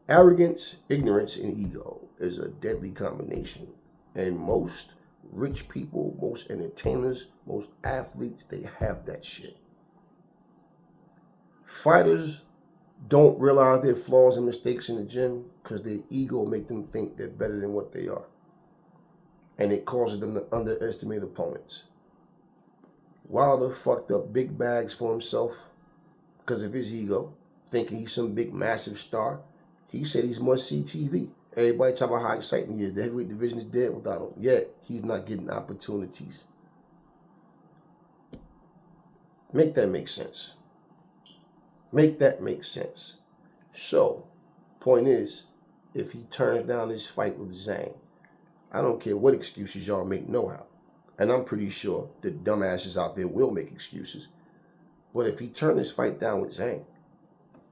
A: Arrogance, ignorance, and ego is a deadly combination. And most rich people, most entertainers, most athletes, they have that shit. Fighters don't realize their flaws and mistakes in the gym because their ego make them think they're better than what they are. and it causes them to underestimate opponents. Wilder fucked up big bags for himself because of his ego, thinking he's some big, massive star. He said he's must-see TV. Everybody talking about how exciting he is. The heavyweight division is dead without him. Yet, he's not getting opportunities. Make that make sense. Make that make sense. So, point is, if he turns down this fight with Zhang, I don't care what excuses y'all make, no how. And I'm pretty sure the dumbasses out there will make excuses. But if he turns his fight down with Zhang,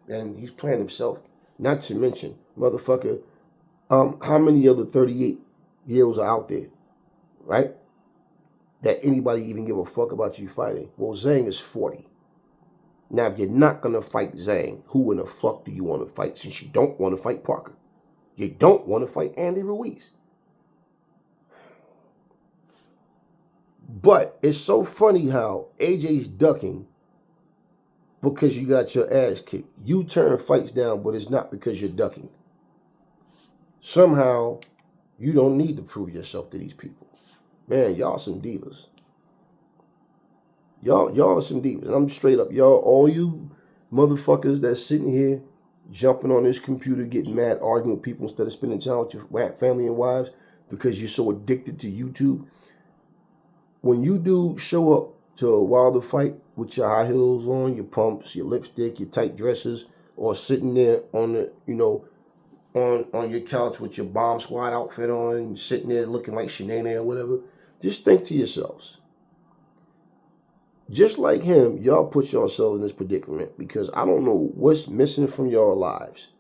A: and he's playing himself, not to mention, motherfucker, how many other 38-year-olds are out there, right? That anybody even give a fuck about you fighting? Well, Zhang is 40. Now, if you're not going to fight Zhang, who in the fuck do you want to fight since you don't want to fight Parker? You don't want to fight Andy Ruiz. But it's so funny how AJ's ducking because you got your ass kicked. You turn fights down, but it's not because you're ducking. Somehow, you don't need to prove yourself to these people. Man, y'all some divas. Y'all are some divas. And I'm straight up. Y'all, all you motherfuckers that's sitting here jumping on this computer, getting mad, arguing with people instead of spending time with your family and wives because you're so addicted to YouTube. When you do show up to a Wilder fight with your high heels on, your pumps, your lipstick, your tight dresses, or sitting there on the, on your couch with your bomb squad outfit on, sitting there looking like Shanae or whatever, just think to yourselves. Just like him, y'all put yourselves in this predicament because I don't know what's missing from your lives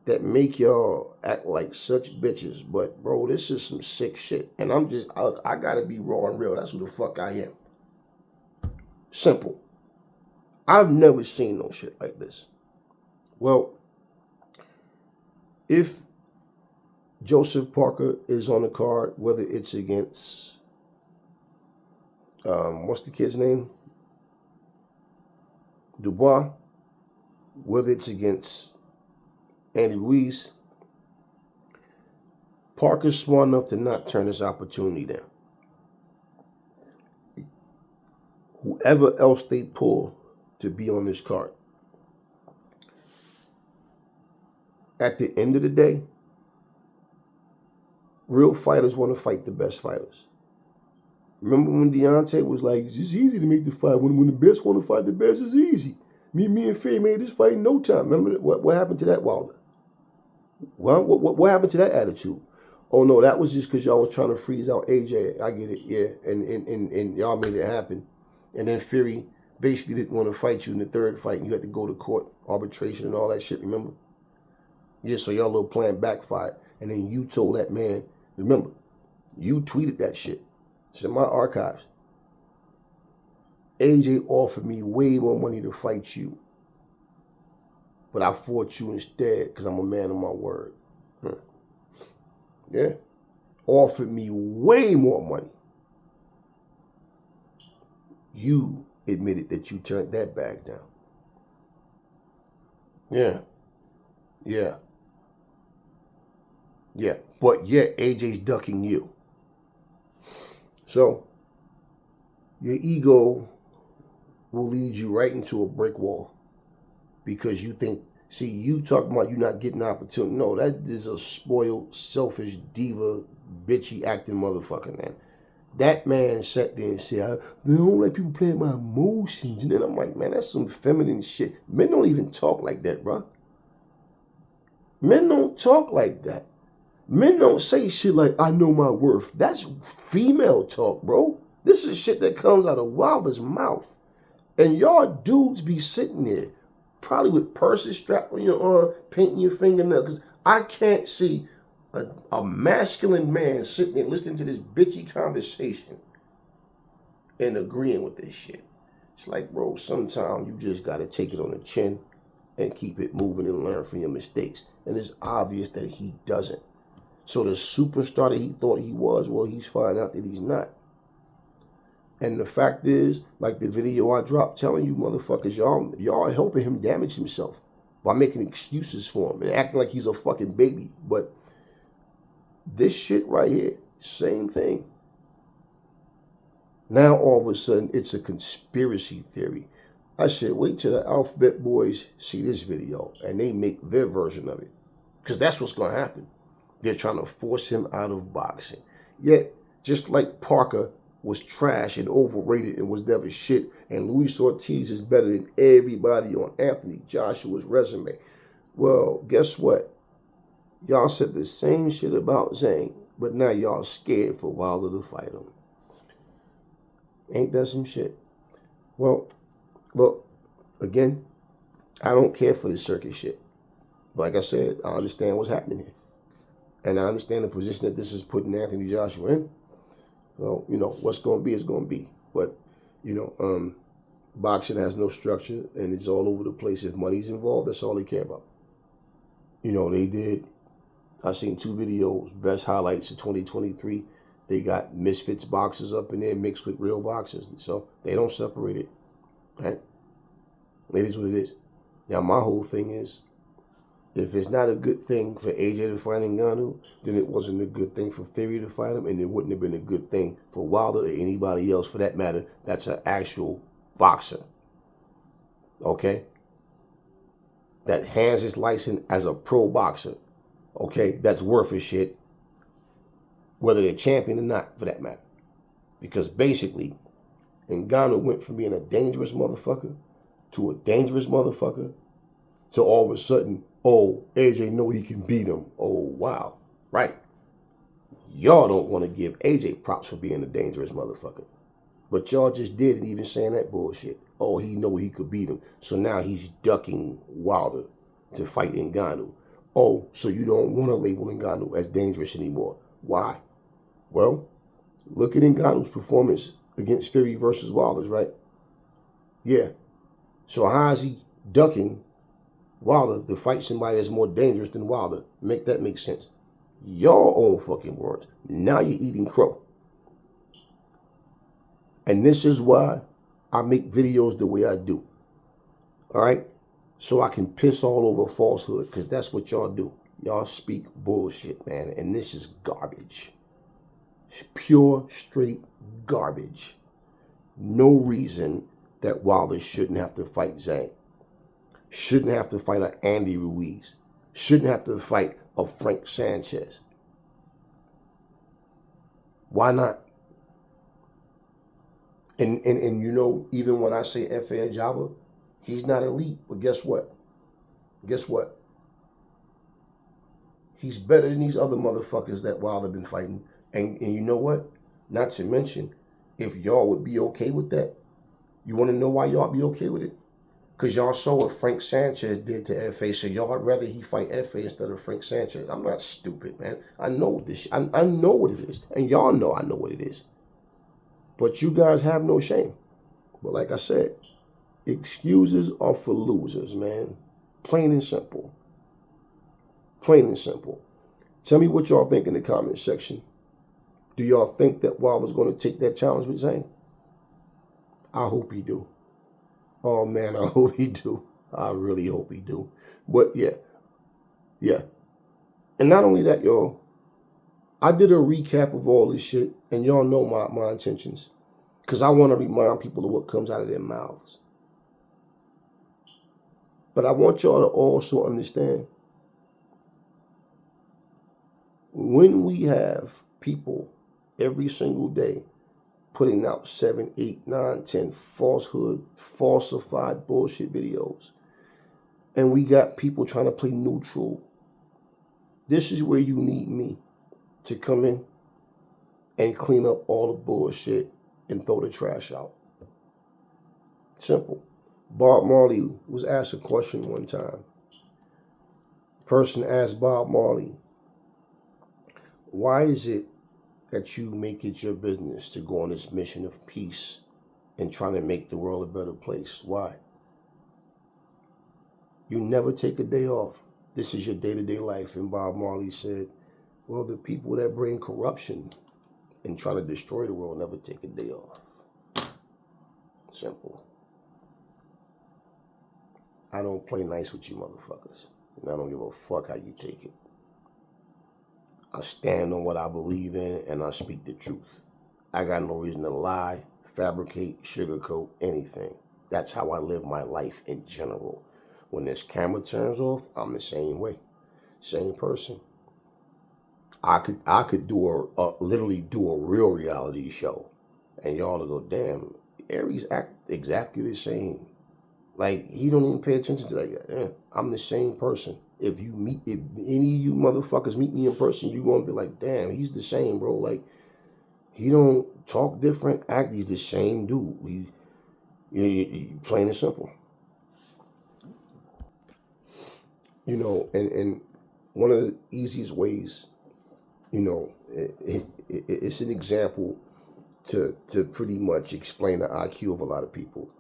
A: that make y'all act like such bitches. But, bro, this is some sick shit. And I gotta be raw and real. That's who the fuck I am. Simple. I've never seen no shit like this. Well, if Joseph Parker is on the card, whether it's against, what's the kid's name? Dubois, whether it's against Andy Ruiz, Parker's smart enough to not turn this opportunity down. Whoever else they pull to be on this card, at the end of the day, real fighters want to fight the best fighters. Remember when Deontay was like, it's easy to make the fight. When the best want to fight the best, it's easy. Me and Faye made this fight in no time. Remember what happened to that, Wilder? What happened to that attitude? Oh, no, that was just because y'all was trying to freeze out AJ. I get it, yeah. And y'all made it happen. And then Fury basically didn't want to fight you in the third fight. And you had to go to court, arbitration and all that shit, remember? Yeah, so y'all little plan backfired. And then you told that man, remember, you tweeted that shit. It's in my archives. AJ offered me way more money to fight you. But I fought you instead because I'm a man of my word. Yeah. Offered me way more money. You admitted that you turned that bag down. Yeah. Yeah. Yeah. But yet AJ's ducking you. So, your ego will lead you right into a brick wall because you think, see, you talking about you not getting an opportunity. No, that is a spoiled, selfish, diva, bitchy acting motherfucker, man. That man sat there and said, I don't like people playing my emotions. And then I'm like, man, that's some feminine shit. Men don't even talk like that, bro. Men don't talk like that. Men don't say shit like, I know my worth. That's female talk, bro. This is shit that comes out of Wilder's mouth. And y'all dudes be sitting there, probably with purses strapped on your arm, painting your fingernails. Because I can't see a masculine man sitting there listening to this bitchy conversation and agreeing with this shit. It's like, bro, sometimes you just got to take it on the chin and keep it moving and learn from your mistakes. And it's obvious that he doesn't. So the superstar that he thought he was, well, he's finding out that he's not. And the fact is, like the video I dropped telling you motherfuckers, y'all are helping him damage himself by making excuses for him and acting like he's a fucking baby. But this shit right here Same thing. Now all of a sudden it's a conspiracy theory. I said, wait till the Alphabet Boys see this video and they make their version of it. Because that's what's going to happen. They're trying to force him out of boxing. Yet, just like Parker was trash and overrated and was never shit, and Luis Ortiz is better than everybody on Anthony Joshua's resume. Well, guess what? Y'all said the same shit about Zhang, but now y'all scared for Wilder to fight him. Ain't that some shit? Well, look, again, I don't care for this circus shit. Like I said, I understand what's happening here. And I understand the position that this is putting Anthony Joshua in. Well, you know, what's going to be is going to be. But, you know, boxing has no structure and it's all over the place. If money's involved, that's all they care about. You know, they did, I seen 2 videos, best highlights of 2023. They got Misfits boxers up in there mixed with real boxers. So they don't separate it. Right? It is what it is. Now, my whole thing is, if it's not a good thing for AJ to fight Ngannou, then it wasn't a good thing for Theory to fight him, and it wouldn't have been a good thing for Wilder or anybody else, for that matter, that's an actual boxer. Okay? That has his license as a pro boxer. Okay? That's worth a shit, whether they're champion or not, for that matter. Because basically, Ngannou went from being a dangerous motherfucker to a dangerous motherfucker to all of a sudden, oh, AJ know he can beat him. Oh, wow. Right. Y'all don't want to give AJ props for being a dangerous motherfucker. But y'all just did it, even saying that bullshit. Oh, he know he could beat him. So now he's ducking Wilder to fight Ngannou. Oh, so you don't want to label Ngannou as dangerous anymore. Why? Well, look at Ngannou's performance against Fury versus Wilder's, right? Yeah. So how is he ducking Wilder to fight somebody that's more dangerous than Wilder? Make that make sense. Your own fucking words. Now you're eating crow. And this is why I make videos the way I do. All right? So I can piss all over falsehood, because that's what y'all do. Y'all speak bullshit, man. And this is garbage. It's pure, straight garbage. No reason that Wilder shouldn't have to fight Zhang. Shouldn't have to fight an Andy Ruiz. Shouldn't have to fight a Frank Sanchez. Why not? And you know, even when I say F.A. Ajaba, he's not elite. But guess what? Guess what? He's better than these other motherfuckers that Wilder been fighting. And you know what? Not to mention, if y'all would be okay with that, you want to know why y'all be okay with it? Because y'all saw what Frank Sanchez did to F.A., so y'all would rather he fight F.A. instead of Frank Sanchez. I'm not stupid, man. I know this. I know what it is. And y'all know I know what it is. But you guys have no shame. But like I said, excuses are for losers, man. Plain and simple. Plain and simple. Tell me what y'all think in the comment section. Do y'all think that Wilder's going to take that challenge with Zhang? I hope he do. Oh, man, I hope he do. I really hope he do. But, yeah. And not only that, y'all, I did a recap of all this shit, and y'all know my intentions. Because I want to remind people of what comes out of their mouths. But I want y'all to also understand, when we have people every single day putting out 7, 8, 9, 10 falsified bullshit videos, and we got people trying to play neutral, this is where you need me to come in and clean up all the bullshit and throw the trash out. Simple. Bob Marley was asked a question one time. Person asked Bob Marley, why is it that you make it your business to go on this mission of peace and trying to make the world a better place? Why? You never take a day off. This is your day-to-day life. And Bob Marley said, well, the people that bring corruption and try to destroy the world never take a day off. Simple. I don't play nice with you motherfuckers. And I don't give a fuck how you take it. I stand on what I believe in, and I speak the truth. I got no reason to lie, fabricate, sugarcoat anything. That's how I live my life in general. When this camera turns off, I'm the same way. Same person. I could do literally do a real reality show, and y'all to go, damn, Aries act exactly the same. Like he don't even pay attention to that. Yeah, I'm the same person. If any of you motherfuckers meet me in person, you gonna be like, damn, he's the same, bro. Like he don't talk different, act. He's the same dude. Plain and simple. And one of the easiest ways, it's an example to pretty much explain the IQ of a lot of people.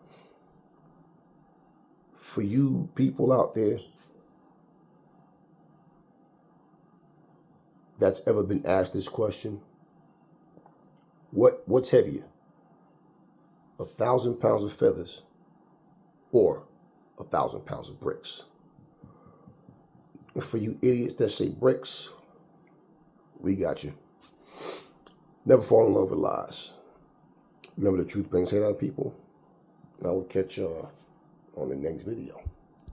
A: For you people out there that's ever been asked this question, what's heavier, 1,000 pounds of feathers or 1,000 pounds of bricks? And for you idiots that say bricks, we got you. Never fall in love with lies. Remember, the truth brings hate out of people. And I will catch y'all on the next video.